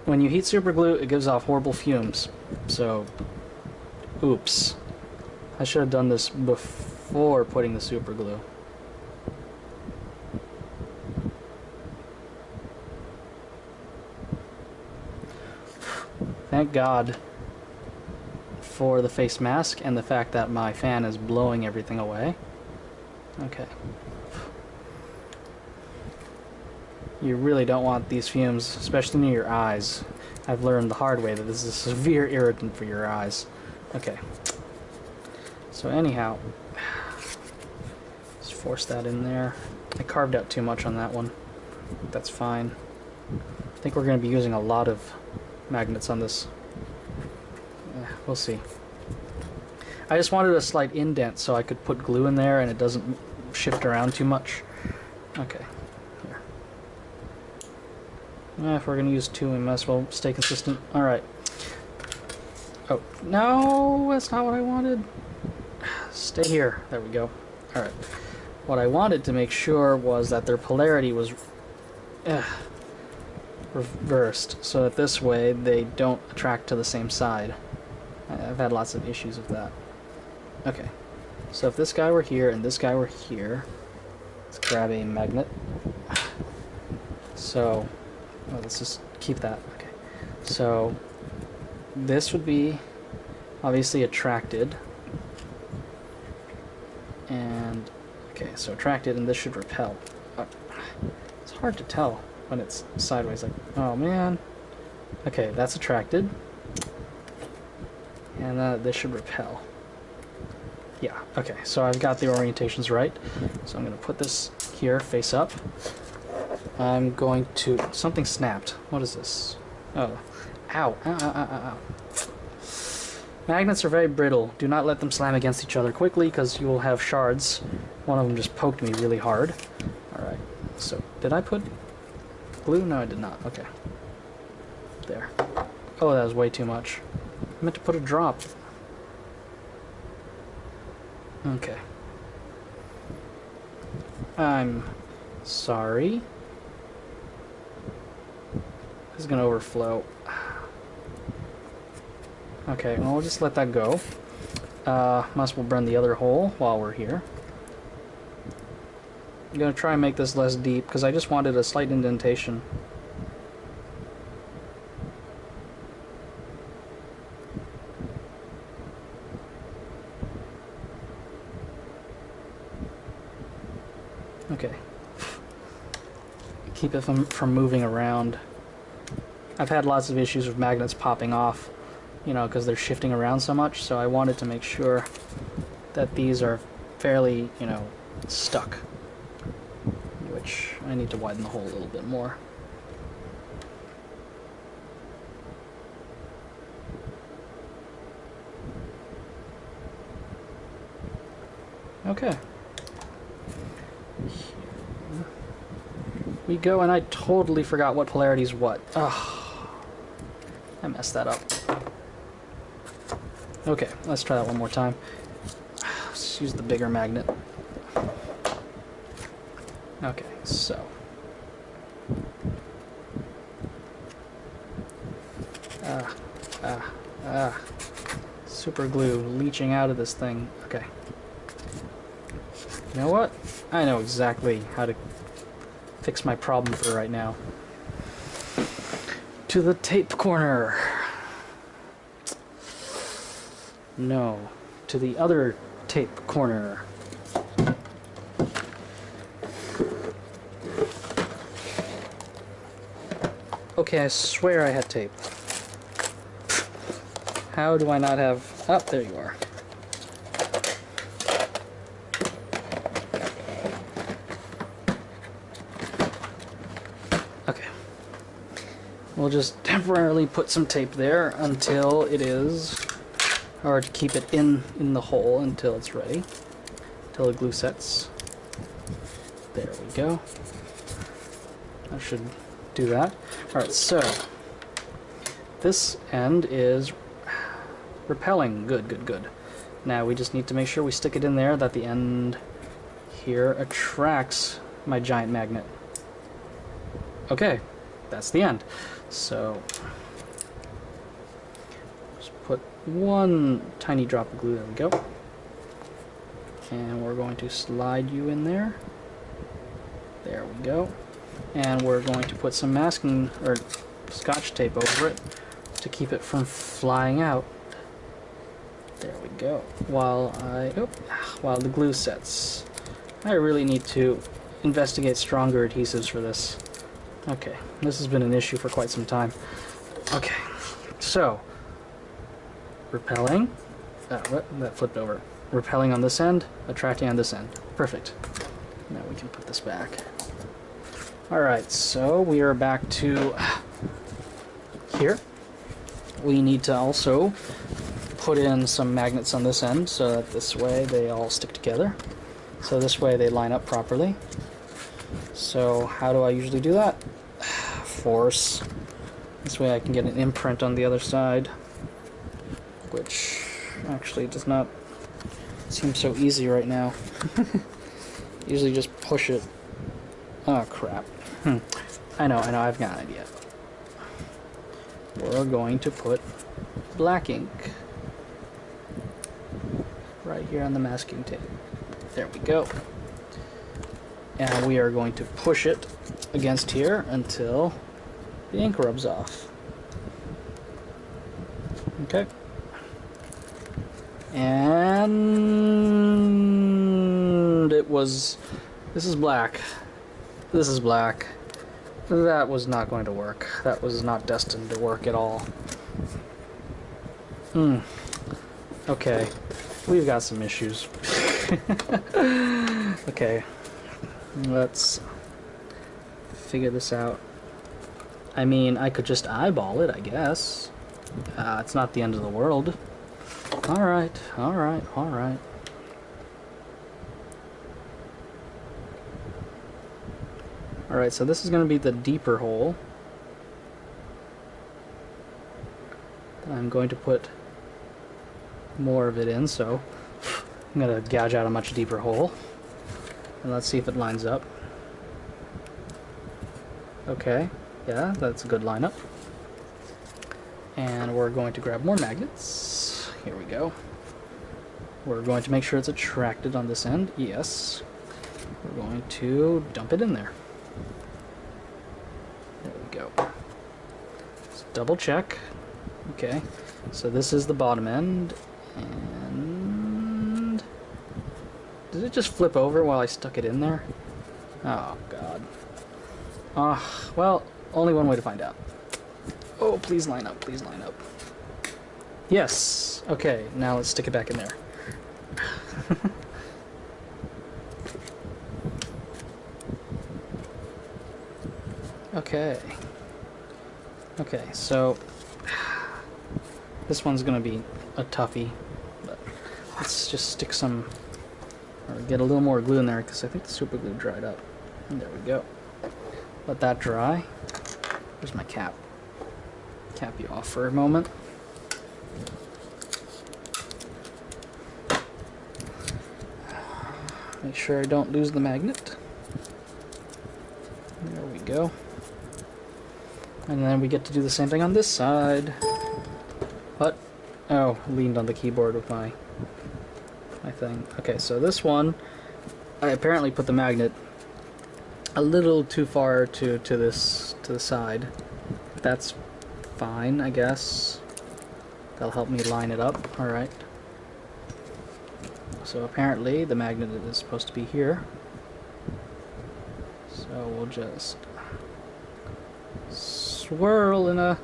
When you heat super glue, it gives off horrible fumes. So, oops. I should have done this before putting the super glue. Thank God for the face mask and the fact that my fan is blowing everything away. Okay. You really don't want these fumes, especially near your eyes. I've learned the hard way that this is a severe irritant for your eyes. Okay. So anyhow, just force that in there. I carved out too much on that one. That's fine. I think we're going to be using a lot of magnets on this. We'll see. I just wanted a slight indent so I could put glue in there and it doesn't shift around too much. Okay. If we're going to use two, we might as well stay consistent. Alright. Oh, no, that's not what I wanted. Stay here. There we go. Alright. What I wanted to make sure was that their polarity was reversed, so that this way they don't attract to the same side. I've had lots of issues with that. Okay. So if this guy were here and this guy were here, let's grab a magnet. So... well, let's just keep that. Okay. So this would be obviously attracted. And okay, so attracted, and this should repel. It's hard to tell when it's sideways, like, oh man. Okay, that's attracted. And this should repel. Yeah, okay, so I've got the orientations right. So I'm going to put this here, face up. I'm going to... something snapped. What is this? Oh. Ow. Ow, ow, ow, ow, ow. Magnets are very brittle. Do not let them slam against each other quickly, because you will have shards. One of them just poked me really hard. Alright. So, did I put glue? No, I did not. Okay. There. Oh, that was way too much. I meant to put a drop. Okay. I'm sorry. This is going to overflow. Okay, well, we'll just let that go. Might as well burn the other hole while we're here. I'm going to try and make this less deep, because I just wanted a slight indentation. Okay. Keep it from moving around. I've had lots of issues with magnets popping off, you know, because they're shifting around so much, so I wanted to make sure that these are fairly, you know, stuck. Which I need to widen the hole a little bit more. Okay. We go, and I totally forgot what polarity is what. Ugh. I messed that up. Okay, let's try that one more time. Let's use the bigger magnet. Okay, so. Super glue leaching out of this thing. Okay. You know what? I know exactly how to fix my problem for right now. To the tape corner. No. To the other tape corner. Okay, I swear I had tape. How do I not have... oh, there you are. Okay. We'll just temporarily put some tape there until it is... or to keep it in the hole until it's ready. Until the glue sets. There we go. I should do that. Alright, so this end is repelling. Good, good, good. Now we just need to make sure we stick it in there, that the end here attracts my giant magnet. Okay, that's the end. So just put one tiny drop of glue, there we go. And we're going to slide you in there. There we go. And we're going to put some masking or scotch tape over it to keep it from flying out. There we go. While the glue sets. I really need to investigate stronger adhesives for this. Okay, this has been an issue for quite some time. Okay, so repelling. That flipped over. Repelling on this end, attracting on this end. Perfect. Now we can put this back. Alright, so we are back to here. We need to also put in some magnets on this end so that this way they all stick together. So this way they line up properly. So how do I usually do that? Force. This way I can get an imprint on the other side, which actually does not seem so easy right now. Usually just push it. Oh crap. I know, I've got an idea. We're going to put black ink right here on the masking tape. There we go. And we are going to push it against here until the ink rubs off. Okay. And it was... This is black. This is black. That was not going to work. That was not destined to work at all. Okay. We've got some issues. Okay. Let's figure this out. I mean, I could just eyeball it, I guess. It's not the end of the world. Alright, alright, alright. Alright, so this is going to be the deeper hole. I'm going to put more of it in, so I'm going to gouge out a much deeper hole. And let's see if it lines up. Okay, yeah, that's a good lineup. And we're going to grab more magnets. Here we go. We're going to make sure it's attracted on this end. Yes. We're going to dump it in there. There we go. Let's double check. Okay, so this is the bottom end. And did it just flip over while I stuck it in there? Oh, God. Well, only one way to find out. Oh, please line up, please line up. Yes! Okay, now let's stick it back in there. Okay. Okay, so this one's gonna be a toughie, but let's just stick some, or get a little more glue in there, because I think the super glue dried up. And there we go. Let that dry. Where's my cap? Cap you off for a moment. Make sure I don't lose the magnet. There we go. And then we get to do the same thing on this side. What? Oh, leaned on the keyboard with my thing. Okay, so this one, I apparently put the magnet a little too far to the side. That's fine, I guess. That'll help me line it up. All right. So apparently the magnet is supposed to be here. So we'll just swirl in a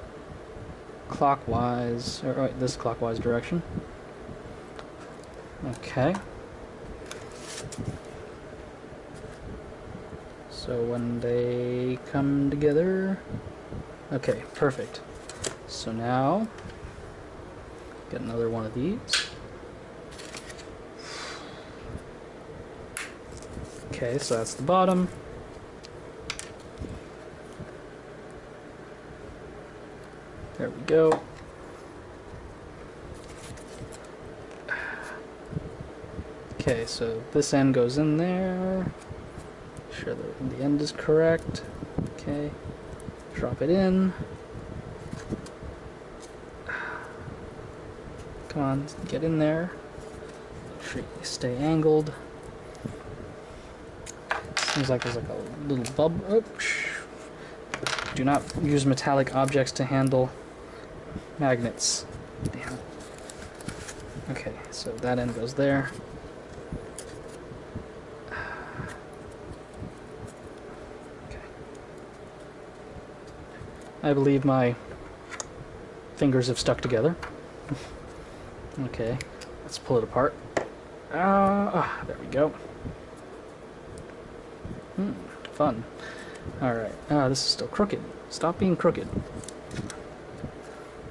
clockwise, or right, this clockwise direction. Okay. So when they come together, okay, perfect. So now, get another one of these. Okay, so that's the bottom. There we go. Okay, so this end goes in there. Make sure the end is correct. Okay, drop it in. Come on, get in there. Make sure you stay angled. Seems like there's like a little bubble. Oops. Do not use metallic objects to handle magnets. Damn it. Okay, so that end goes there. Okay. I believe my fingers have stuck together. Okay, let's pull it apart. There we go. Fun. Alright, this is still crooked. Stop being crooked.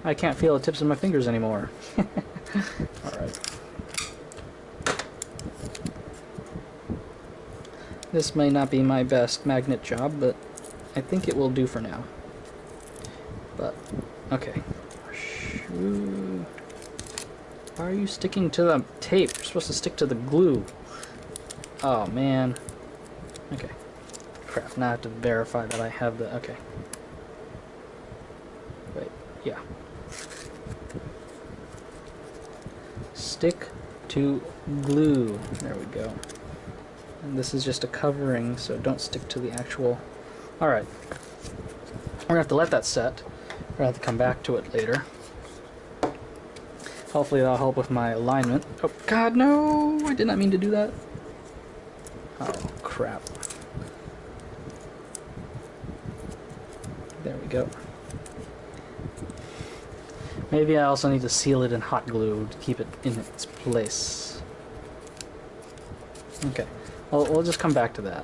I can't feel the tips of my fingers anymore. Alright. This may not be my best magnet job, but I think it will do for now. But, okay. Shoo. Why are you sticking to the tape? You're supposed to stick to the glue. Oh, man. Okay. Crap, now I have to verify that I have the... Okay. Wait, yeah. Stick to glue. There we go. And this is just a covering, so don't stick to the actual... Alright. We're gonna have to let that set. We're gonna have to come back to it later. Hopefully that'll help with my alignment. Oh, God, no! I did not mean to do that. Oh, crap. There we go. Maybe I also need to seal it in hot glue to keep it in its place. Okay. Well, we'll just come back to that.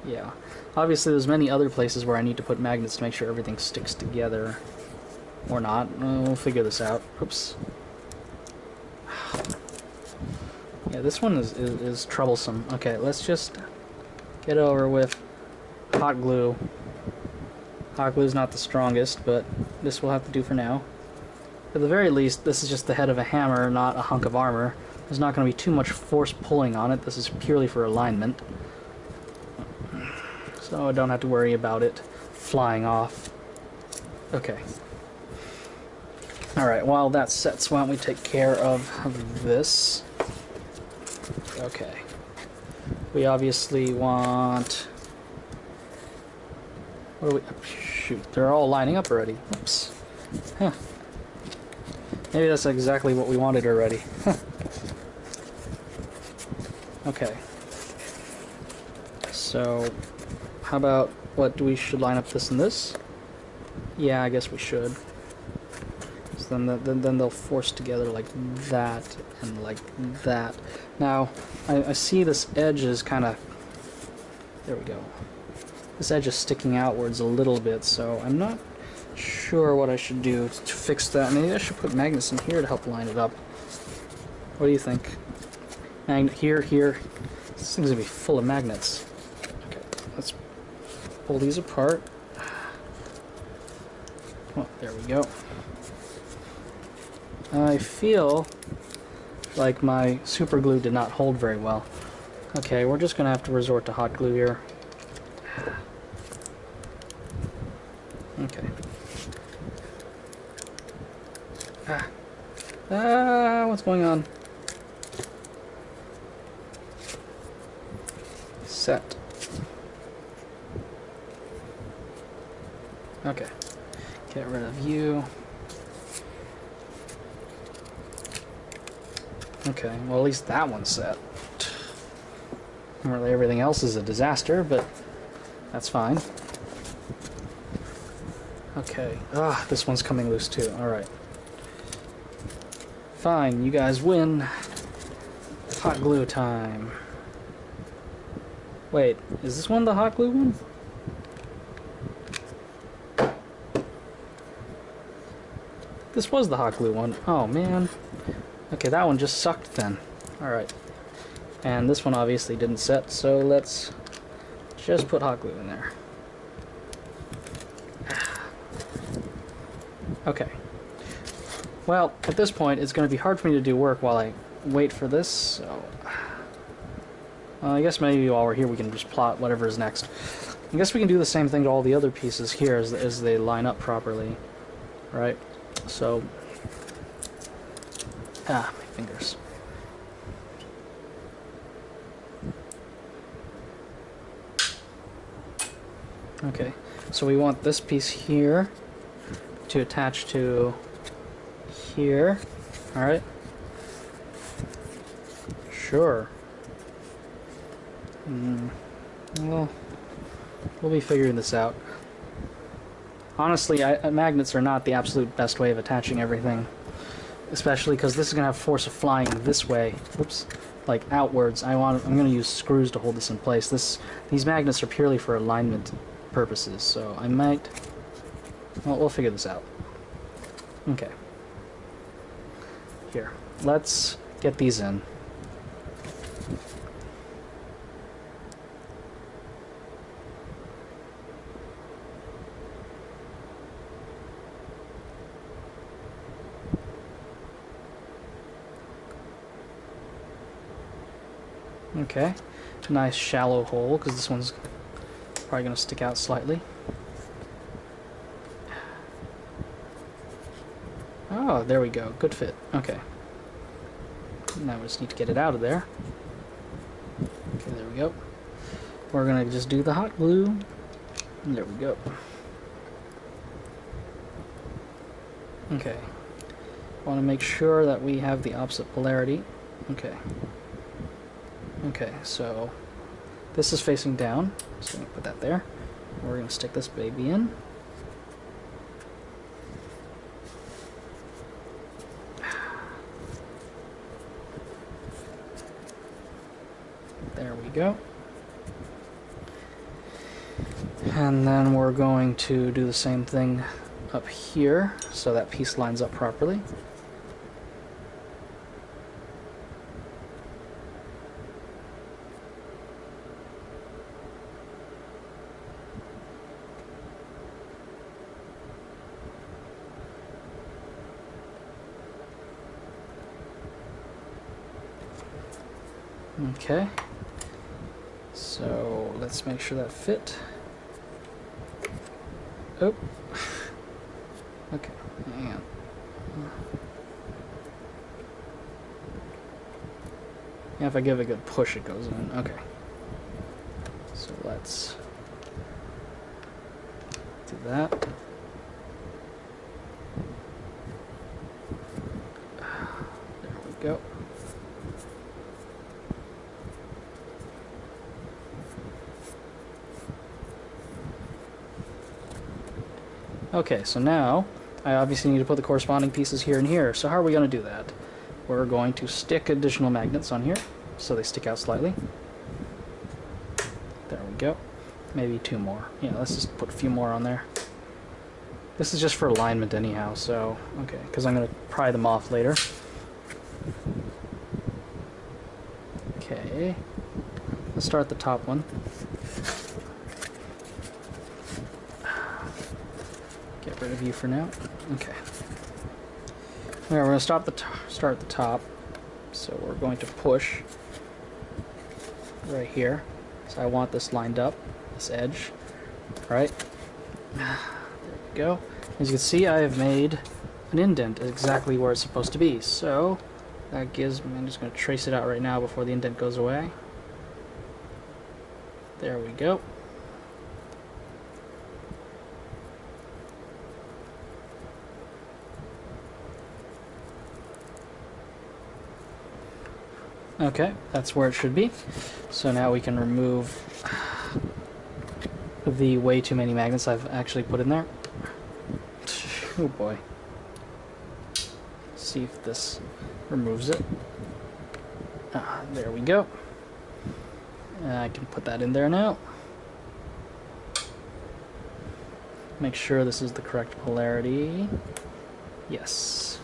Yeah. Obviously there's many other places where I need to put magnets to make sure everything sticks together. Or not. We'll figure this out. Oops. Yeah, this one is troublesome. Okay, let's just get over with hot glue. Hot glue is not the strongest, but this will have to do for now. At the very least, this is just the head of a hammer, not a hunk of armor. There's not going to be too much force pulling on it. This is purely for alignment. So I don't have to worry about it flying off. Okay. Alright, while that sets, why don't we take care of this? Okay. We obviously want... What do we... Shoot, they're all lining up already. Oops. Huh. Maybe that's exactly what we wanted already. Okay. So, how about what do we should line up this and this? Yeah, I guess we should. So then they'll force together like that and like that. Now, I see this edge is kind of... There we go. This edge is sticking outwards a little bit, so I'm not sure what I should do to fix that. Maybe I should put magnets in here to help line it up. What do you think? Magnet here, here. This thing's gonna be full of magnets. Okay, let's pull these apart. Oh, there we go. I feel like my super glue did not hold very well. Okay, we're just gonna have to resort to hot glue here. Okay. What's going on? Set. Okay. Get rid of you. Okay, well at least that one's set. Really everything else is a disaster, but that's fine. Okay, this one's coming loose too, alright. Fine, you guys win. Hot glue time. Wait, is this one the hot glue one? This was the hot glue one. Oh man. Okay, that one just sucked then. Alright. And this one obviously didn't set, so let's just put hot glue in there. Okay. Well, at this point, it's going to be hard for me to do work while I wait for this, so... I guess maybe while we're here we can just plot whatever is next. I guess we can do the same thing to all the other pieces here as they line up properly. Right? So... Ah, my fingers. Okay, so we want this piece here to attach to here. Alright. Sure. Well, we'll be figuring this out. Honestly, magnets are not the absolute best way of attaching everything. Especially because this is going to have force of flying this way. Oops. Like outwards. I'm going to use screws to hold this in place. These magnets are purely for alignment purposes, so I might... Well, we'll figure this out. Okay. Here. Let's get these in. Okay, nice shallow hole, because this one's probably going to stick out slightly. Oh, there we go. Good fit. Okay. Now we just need to get it out of there. Okay, there we go. We're going to just do the hot glue. And there we go. Okay. Want to make sure that we have the opposite polarity. Okay. Okay, so this is facing down, so we can put that there. We're going to stick this baby in. There we go. And then we're going to do the same thing up here, so that piece lines up properly. Okay, so let's make sure that fit. Oh, okay, hang on. Yeah, if I give it a good push, it goes in. Okay, so let's do that. There we go. Okay, so now I obviously need to put the corresponding pieces here and here. So how are we going to do that? We're going to stick additional magnets on here so they stick out slightly. There we go. Maybe 2 more. Yeah, let's just put a few more on there. This is just for alignment anyhow, so okay, because I'm going to pry them off later. Okay, let's start the top one. Get rid of you for now. Okay. Now we're going to start at the top. So we're going to push right here. So I want this lined up, this edge. Right? There we go. As you can see, I have made an indent exactly where it's supposed to be. So that gives me, I'm just going to trace it out right now before the indent goes away. There we go. Okay, that's where it should be. So now we can remove the way too many magnets I've actually put in there. Oh boy. See if this removes it. There we go. And I can put that in there now. Make sure this is the correct polarity. Yes.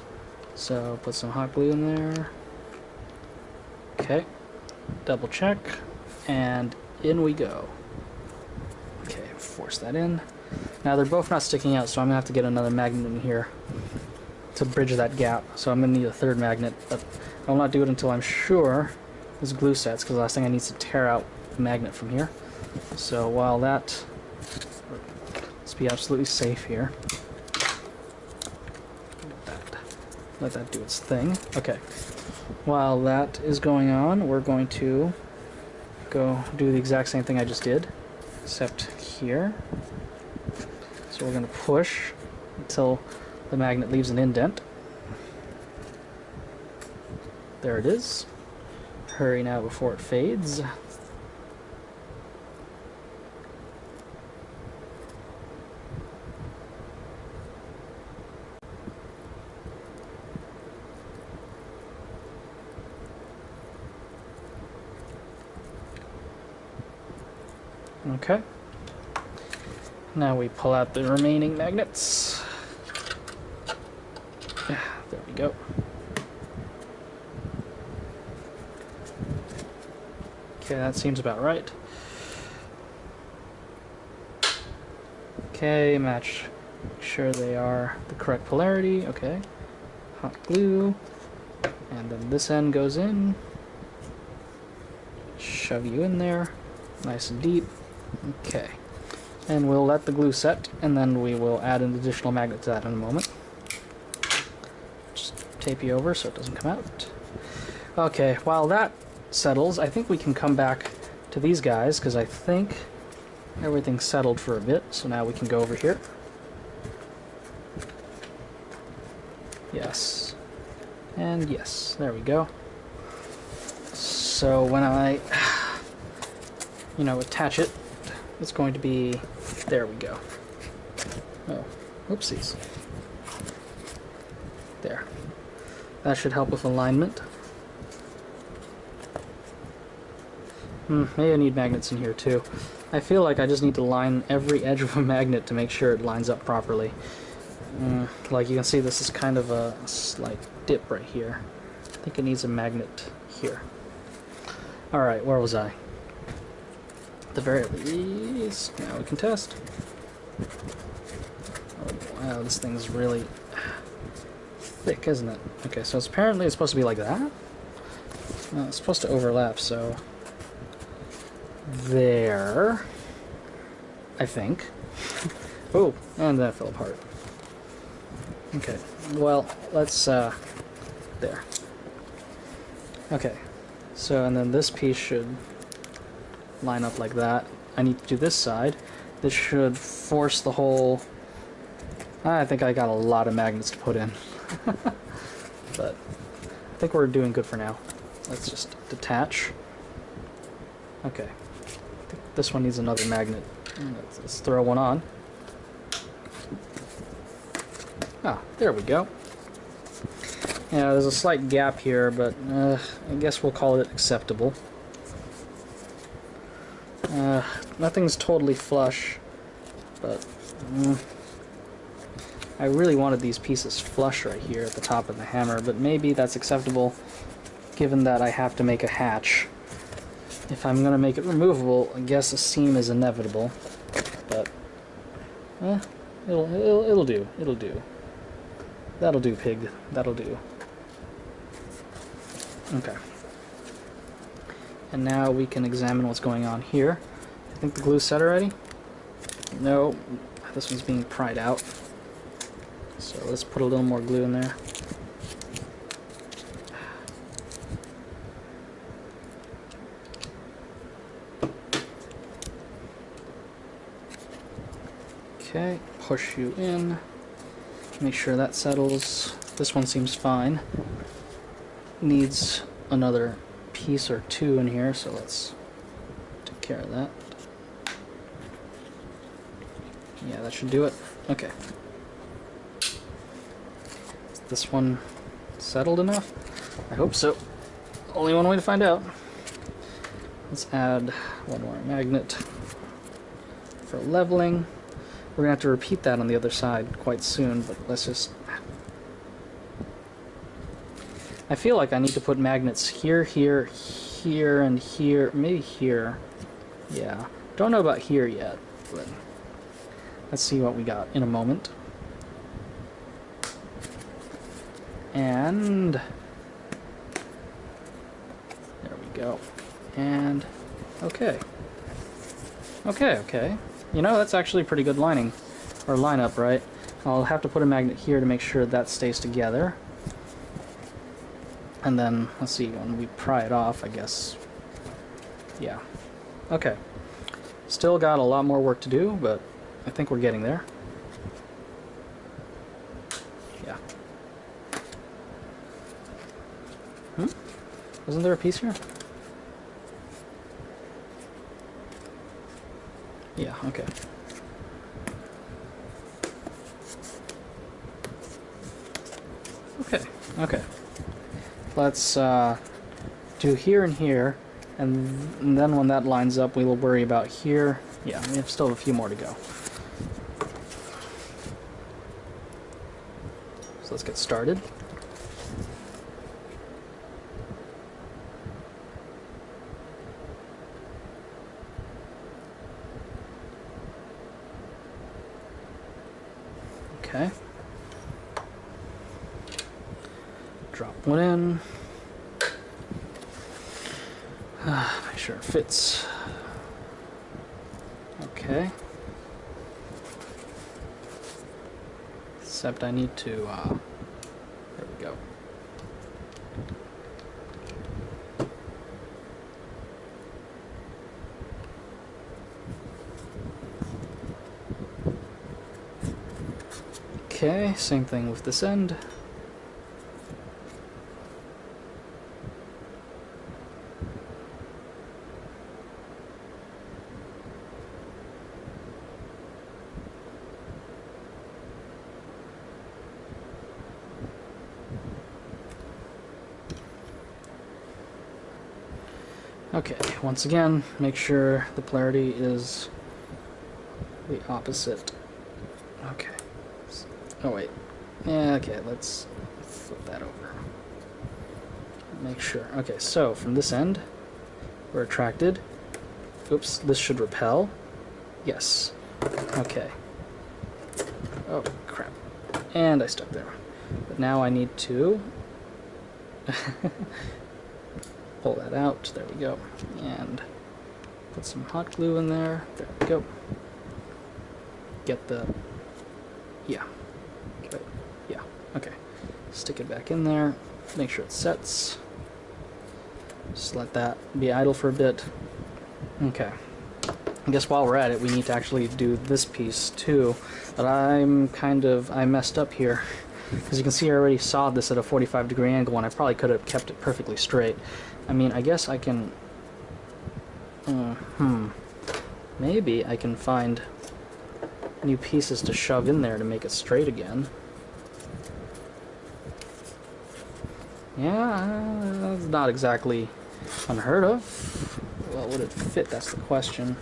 So put some hot glue in there. Okay, double check, and in we go. Okay, force that in. Now they're both not sticking out, so I'm gonna have to get another magnet in here. to bridge that gap. So I'm going to need a third magnet, but I will not do it until I'm sure this glue sets, because the last thing I need is to tear out the magnet from here. So while that... Let's be absolutely safe here. Let that do its thing. Okay. While that is going on, we're going to go do the exact same thing I just did, except here. So we're going to push until the magnet leaves an indent. There it is. Hurry now before it fades. Okay. Now we pull out the remaining magnets. There we go. Okay, that seems about right. Okay, match. Make sure they are the correct polarity. Okay. Hot glue. And then this end goes in. Shove you in there. Nice and deep. Okay. And we'll let the glue set, and then we will add an additional magnet to that in a moment. Just tape you over so it doesn't come out. Okay, while that settles, I think we can come back to these guys, because I think everything's settled for a bit, so now we can go over here. Yes. And yes, there we go. So when I, attach it, it's going to be, there we go. Oh, whoopsies. There. That should help with alignment. Maybe I need magnets in here too. I feel like I just need to line every edge of a magnet to make sure it lines up properly. Like you can see, this is kind of a slight dip right here. I think it needs a magnet here. Alright, where was I? At the very least, now we can test. Oh wow, this thing's really thick, isn't it? Okay, so apparently it's supposed to be like that? No, it's supposed to overlap, so... There... I think. Oh, and that fell apart. Okay, well, let's, there. Okay, so, and then this piece should line up like that. I need to do this side. This should force the whole... I think I got a lot of magnets to put in. But I think we're doing good for now. Let's just detach. Okay. I think this one needs another magnet. Let's throw one on. Ah, there we go. Yeah, there's a slight gap here, but I guess we'll call it acceptable. Nothing's totally flush, but I really wanted these pieces flush right here at the top of the hammer, but maybe that's acceptable given that I have to make a hatch. If I'm going to make it removable, I guess a seam is inevitable, but it'll do. It'll do. That'll do, pig. That'll do. Okay. And now we can examine what's going on here. I think the glue's set already? No, this one's being pried out. So let's put a little more glue in there. Okay, push you in. Make sure that settles. This one seems fine. Needs another piece or two in here, so let's take care of that. Yeah, that should do it. Okay. Is this one settled enough? I hope so. Only one way to find out. Let's add one more magnet for leveling. We're going to have to repeat that on the other side quite soon, but let's just... I feel like I need to put magnets here, here, here, and here. Maybe here. Yeah. Don't know about here yet, but let's see what we got in a moment. And there we go. And okay. Okay. You know, that's actually pretty good lining, or lineup, right? I'll have to put a magnet here to make sure that stays together. And then, let's see, when we pry it off, I guess. Yeah. Okay. Still got a lot more work to do, but I think we're getting there. Yeah. Wasn't there a piece here? Yeah, okay. Okay. Let's do here and here, and then when that lines up, we will worry about here. Yeah, we still have a few more to go. So let's get started. Okay. Drop one in. Make sure it fits. Okay. Except I need to, there we go. Okay, same thing with this end. Okay, once again, make sure the polarity is the opposite. Okay. Oh wait. Yeah, okay, let's flip that over. Make sure. Okay, so from this end, we're attracted. Oops, this should repel. Yes. Okay. Oh, crap. And I stuck there. But now I need to pull that out. There we go. And put some hot glue in there. There we go. Get the... yeah. Wait. Yeah. Okay. Stick it back in there. Make sure it sets. Just let that be idle for a bit. Okay. I guess while we're at it, we need to actually do this piece too. But I messed up here. As you can see, I already sawed this at a 45-degree angle, and I probably could have kept it perfectly straight. I mean, I guess I can... maybe I can find new pieces to shove in there to make it straight again. Yeah, that's not exactly unheard of. Well, would it fit? That's the question.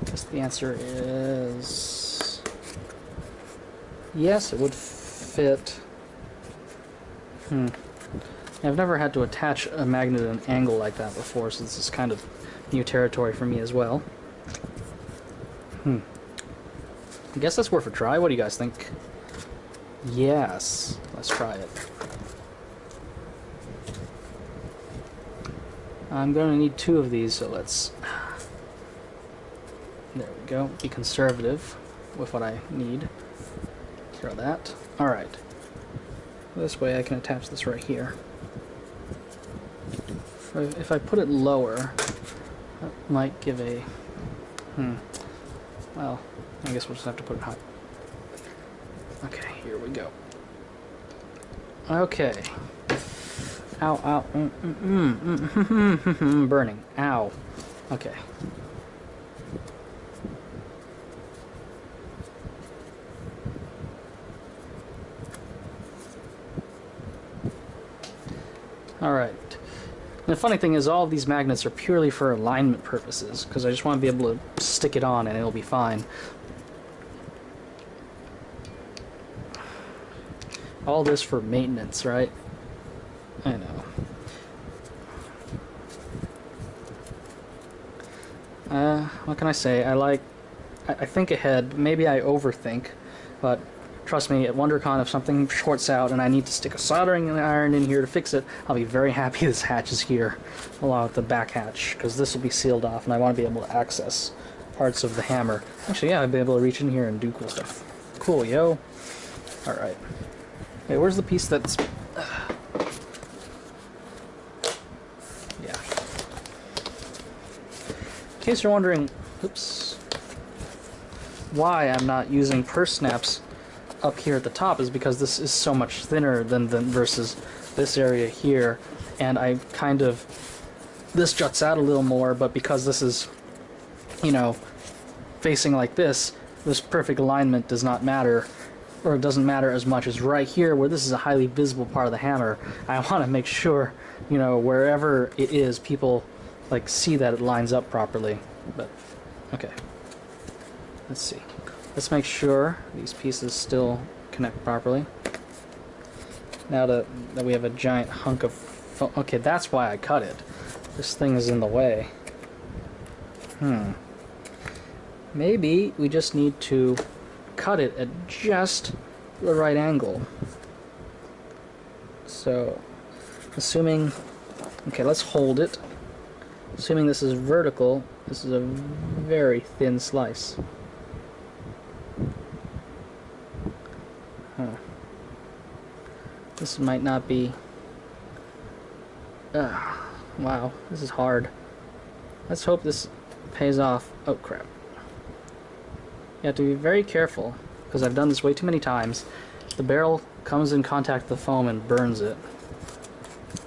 I guess the answer is... yes, it would fit. I've never had to attach a magnet at an angle like that before, so this is kind of new territory for me as well. I guess that's worth a try. What do you guys think? Yes, let's try it. I'm going to need 2 of these, so let's... there we go. Be conservative with what I need. Throw that. Alright. This way I can attach this right here. If I put it lower, that might give a... well, I guess we'll just have to put it high. Okay, here we go. Okay. Ow, ow, burning. Ow. Okay. Alright. The funny thing is, all of these magnets are purely for alignment purposes, because I just want to be able to stick it on and it'll be fine. All this for maintenance, right? I know. What can I say? I think ahead. Maybe I overthink, but trust me, at WonderCon, if something shorts out and I need to stick a soldering iron in here to fix it, I'll be very happy this hatch is here, along with the back hatch, because this will be sealed off, and I want to be able to access parts of the hammer. Actually, yeah, I'll be able to reach in here and do cool stuff. Cool, yo. Alright. Hey, where's the piece that's... yeah. In case you're wondering, oops, why I'm not using purse snaps up here at the top is because this is so much thinner than versus this area here, and I kind of... this juts out a little more, but because this is, you know, facing like this perfect alignment does not matter, or it doesn't matter as much as right here where this is a highly visible part of the hammer. I want to make sure, you know, wherever it is, people like see that it lines up properly. But okay, let's see, let's make sure these pieces still connect properly. Now that we have a giant hunk of foam. Okay, that's why I cut it. This thing is in the way. Maybe we just need to cut it at just the right angle. So, assuming... okay, let's hold it. Assuming this is vertical, this is a very thin slice. This might not be... wow, this is hard. Let's hope this pays off. Oh, crap. You have to be very careful, because I've done this way too many times. The barrel comes in contact with the foam and burns it,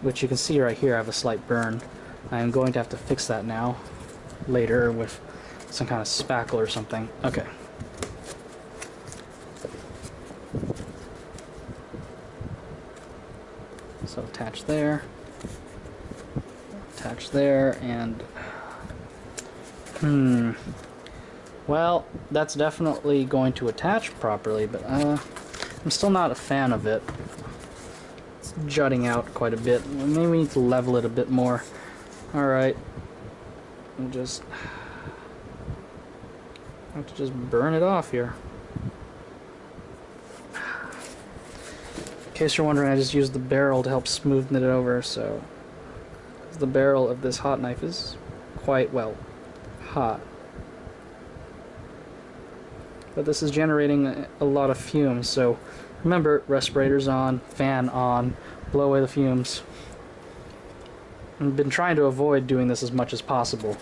which you can see right here. I have a slight burn. I'm going to have to fix that now, later, with some kind of spackle or something. Okay. So attach there, and... well, that's definitely going to attach properly, but I'm still not a fan of it. It's jutting out quite a bit. Maybe we need to level it a bit more. Alright. We'll just have to just burn it off here. In case you're wondering, I just used the barrel to help smoothen it over, so the barrel of this hot knife is quite, well, hot. But this is generating a lot of fumes, so remember, respirators on, fan on, blow away the fumes. I've been trying to avoid doing this as much as possible,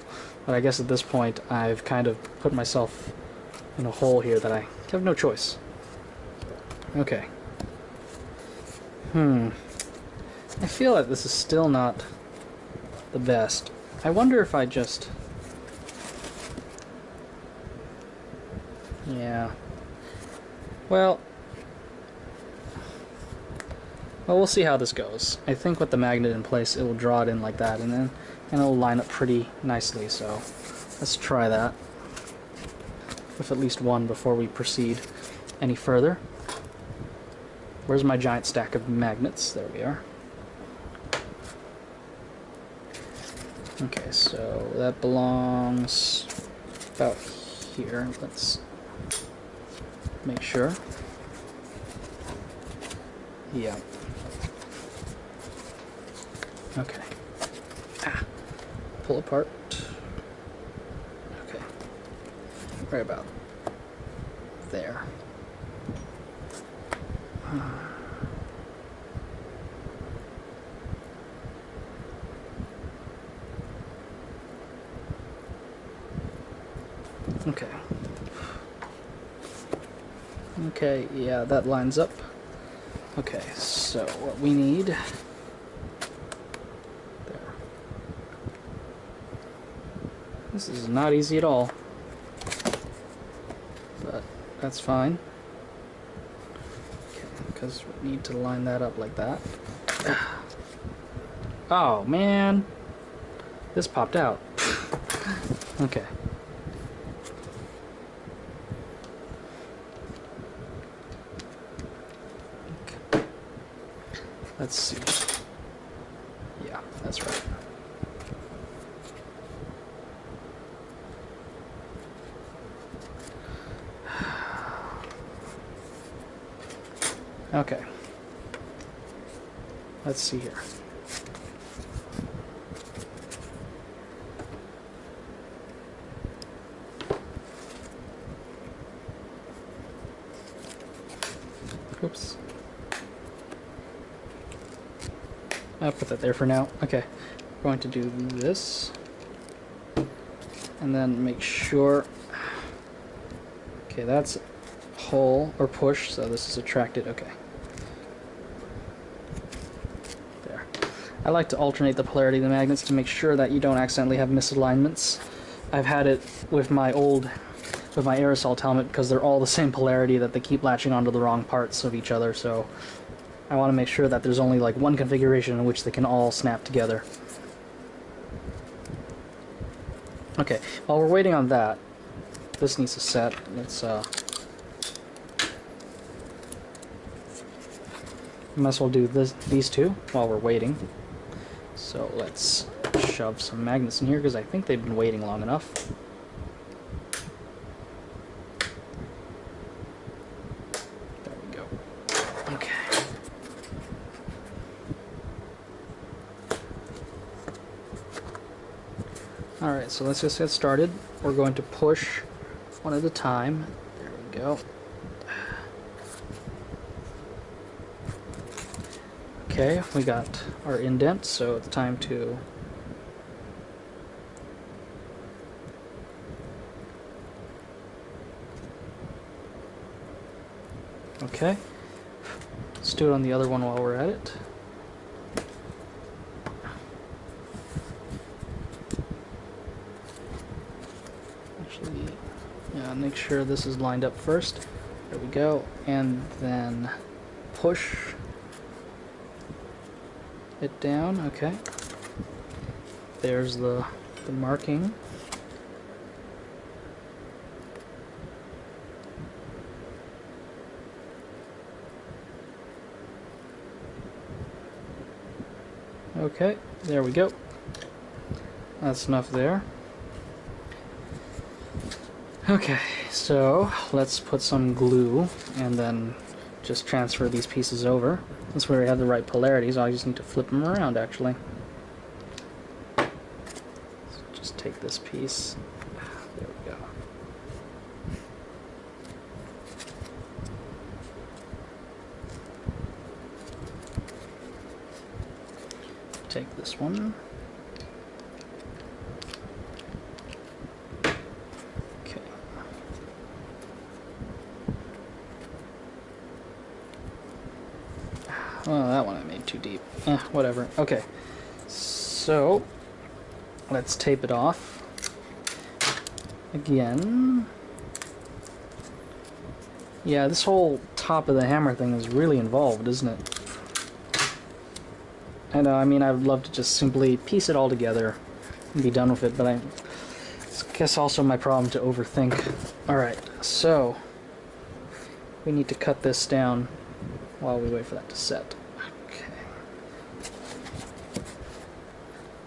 but I guess at this point I've kind of put myself in a hole here that I have no choice. Okay. I feel like this is still not the best. I wonder if I just... yeah. Well, we'll see how this goes. I think with the magnet in place, it will draw it in like that, and it'll line up pretty nicely. So let's try that with at least one before we proceed any further. Where's my giant stack of magnets? There we are. Okay, so that belongs about here. Let's make sure. Yeah. Okay. Pull apart. Okay. Right about there. Okay. Okay, yeah, that lines up. Okay, so what we need... there. This is not easy at all. But that's fine. Okay, because we need to line that up like that. Oh, man! This popped out. Okay. Let's see. Yeah, that's right. Okay. Let's see here. Oops. I'll put that there for now. Okay. We're going to do this. And then make sure... Okay, that's pull or push, so this is attracted. Okay. There. I like to alternate the polarity of the magnets to make sure that you don't accidentally have misalignments. I've had it with my aerosol helmet because they're all the same polarity that they keep latching onto the wrong parts of each other, so I want to make sure that there's only like one configuration in which they can all snap together. Okay, while we're waiting on that, this needs to set. Let's might as well do these two while we're waiting. So let's shove some magnets in here because I think they've been waiting long enough. There we go. Okay. Alright, so let's just get started. We're going to push one at a time. There we go. Okay, we got our indent, so it's time to... Okay. Let's do it on the other one while we're at it. Actually, yeah, make sure this is lined up first. There we go. And then push it down. Okay. There's the marking. Okay, there we go. That's enough there. Okay, so let's put some glue and then just transfer these pieces over. That's where we have the right polarities. I just need to flip them around, actually. So just take this piece. There we go. Take this one. Okay. Well, that one I made too deep. Whatever. Okay. So, let's tape it off. Again. Yeah, this whole top of the hammer thing is really involved, isn't it? I know, I mean, I would love to just simply piece it all together and be done with it, but I guess also my problem to overthink. Alright, so we need to cut this down while we wait for that to set. Okay.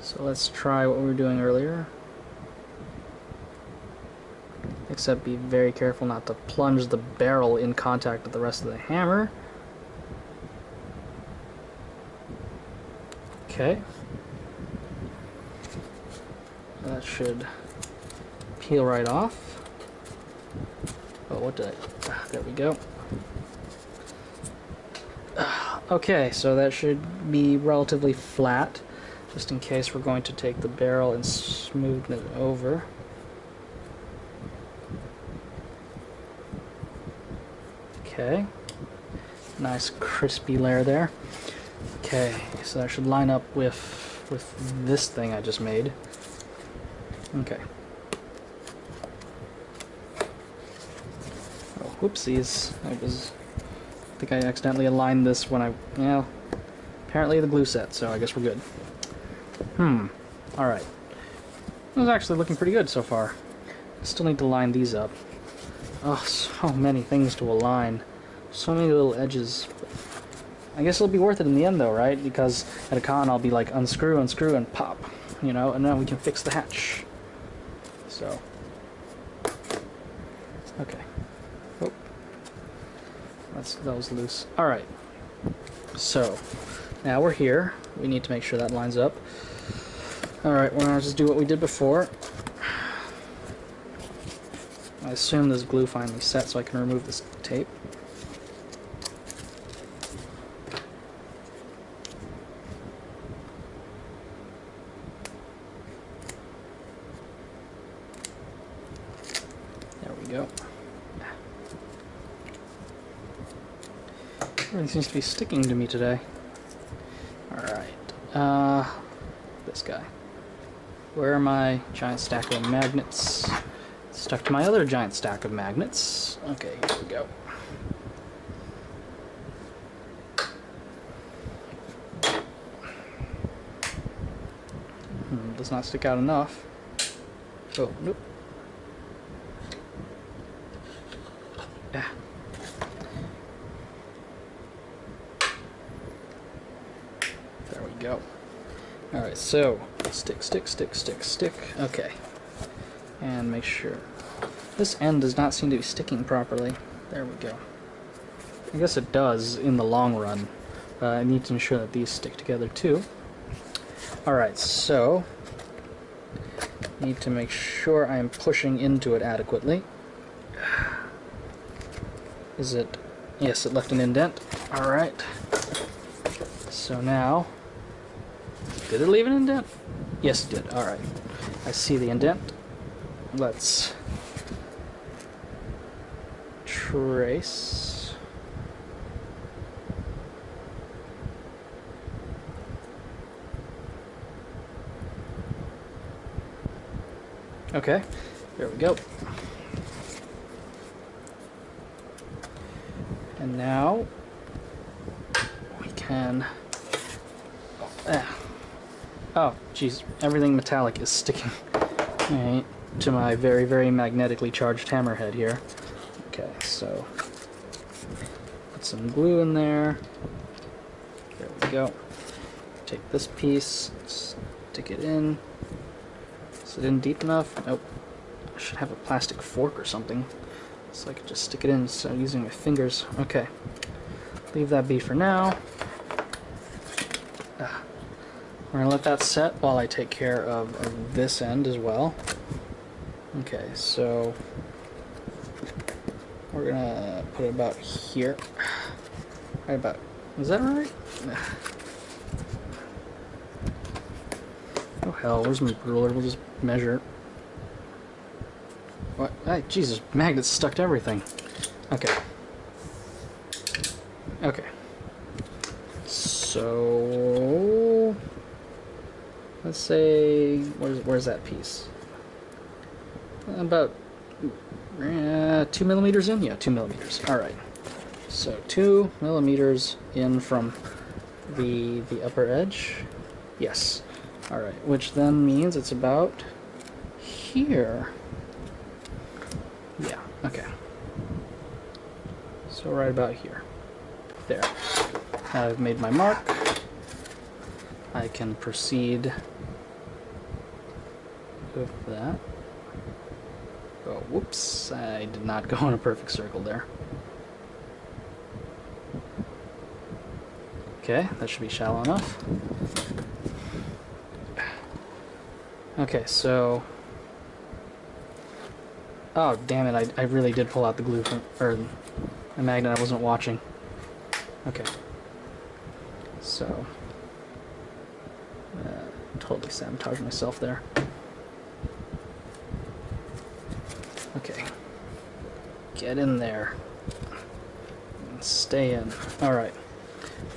So let's try what we were doing earlier. Except be very careful not to plunge the barrel in contact with the rest of the hammer. Okay. That should peel right off. Oh, what did I... there we go. Okay, so that should be relatively flat, just in case we're going to take the barrel and smoothen it over. Okay. Nice crispy layer there. Okay, so that should line up with this thing I just made. Okay. Oh, whoopsies. I think I accidentally aligned this when yeah, apparently the glue set, so I guess we're good. Alright. This is actually looking pretty good so far. Still need to line these up. Oh, so many things to align. So many little edges. I guess it'll be worth it in the end though, right? Because at a con I'll be like unscrew, unscrew, and pop. You know, and then we can fix the hatch. So. Okay. Oh. that was loose. Alright. So, now we're here. We need to make sure that lines up. Alright, we're gonna just do what we did before. I assume this glue finally set so I can remove this tape. There we go. Everything seems to be sticking to me today. Alright. This guy. Where are my giant stack of magnets? Stuck to my other giant stack of magnets. Okay, here we go. Does not stick out enough. Oh, nope. Ah. There we go. Alright, so stick, stick, stick, stick, stick. Okay. And make sure. This end does not seem to be sticking properly. There we go. I guess it does in the long run. I need to ensure that these stick together too. Alright, so need to make sure I am pushing into it adequately. Is it? Yes, it left an indent. Alright. So now, did it leave an indent? Yes, it did. Alright. I see the indent. Let's trace. Okay, there we go. And now we can. Oh, geez, everything metallic is sticking. Alright. To my very, very magnetically charged hammerhead here. Okay, so put some glue in there. There we go. Take this piece, stick it in. Is it in deep enough? Nope. I should have a plastic fork or something, so I could just stick it in instead of using my fingers. Okay. Leave that be for now. We're gonna let that set while I take care of this end as well. Okay, so we're gonna put it about here. Right about, is that right? Oh hell, where's my ruler? We'll just measure. What? Hey, Jesus, magnets stuck to everything. Okay. Okay. So let's say, where's that piece? About 2 millimeters in? Yeah, 2 millimeters. Alright. So 2 millimeters in from the upper edge. Yes. Alright, which then means it's about here. Yeah, okay. So right about here. There. Now I've made my mark. I can proceed with that. Oh, whoops, I did not go in a perfect circle there. Okay, that should be shallow enough. Okay, so... Oh, damn it, I really did pull out the glue from... or the magnet, I wasn't watching. Okay. So... totally sabotaged myself there. Okay. Get in there. And stay in. Alright.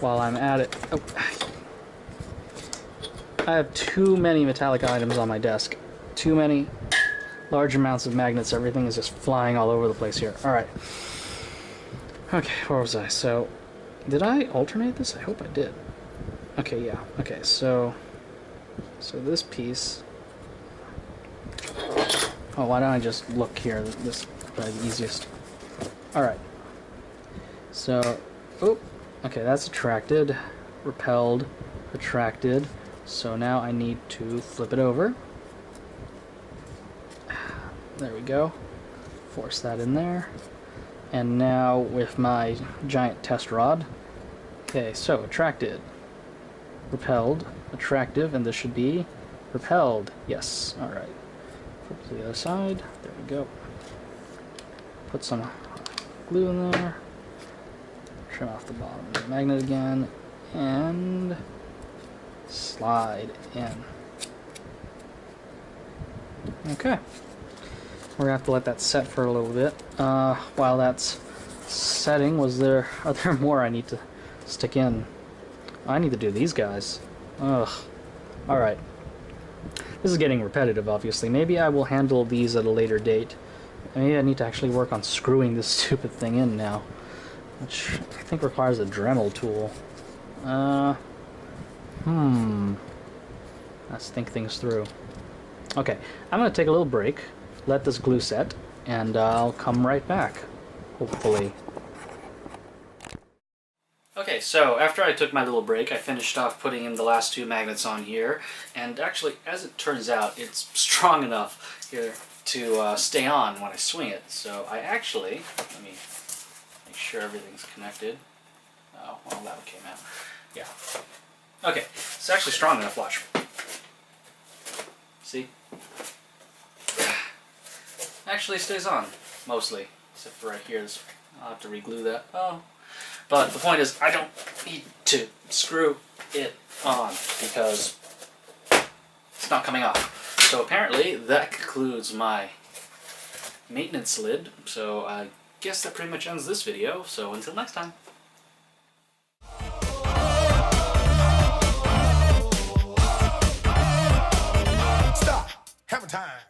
While I'm at it... Oh. I have too many metallic items on my desk. Too many large amounts of magnets. Everything is just flying all over the place here. Alright. Okay, where was I? So, did I alternate this? I hope I did. Okay, yeah. Okay, so this piece... Oh, why don't I just look here? This is probably the easiest. Alright. So, oh, okay, that's attracted, repelled, attracted. So now I need to flip it over. There we go. Force that in there. And now with my giant test rod. Okay, so attracted, repelled, attractive, and this should be repelled. Yes, alright. Flip to the other side. There we go. Put some glue in there. Trim off the bottom of the magnet again. And slide in. Okay. We're gonna have to let that set for a little bit. While that's setting, are there more I need to stick in? I need to do these guys. Ugh. Alright. This is getting repetitive, obviously. Maybe I will handle these at a later date. Maybe I need to actually work on screwing this stupid thing in now, which I think requires a Dremel tool. Let's think things through. Okay, I'm going to take a little break, let this glue set, and I'll come right back, hopefully. Okay, so after I took my little break, I finished off putting in the last two magnets on here, and actually, as it turns out, it's strong enough here to stay on when I swing it. So I actually, let me make sure everything's connected. Oh, well, that came out. Yeah. Okay, it's actually strong enough, watch. See? Actually stays on, mostly. Except for right here, I'll have to re-glue that. Oh. But the point is, I don't need to screw it on because it's not coming off. So apparently, that concludes my maintenance lid. So I guess that pretty much ends this video. So until next time. Stop. Have a time.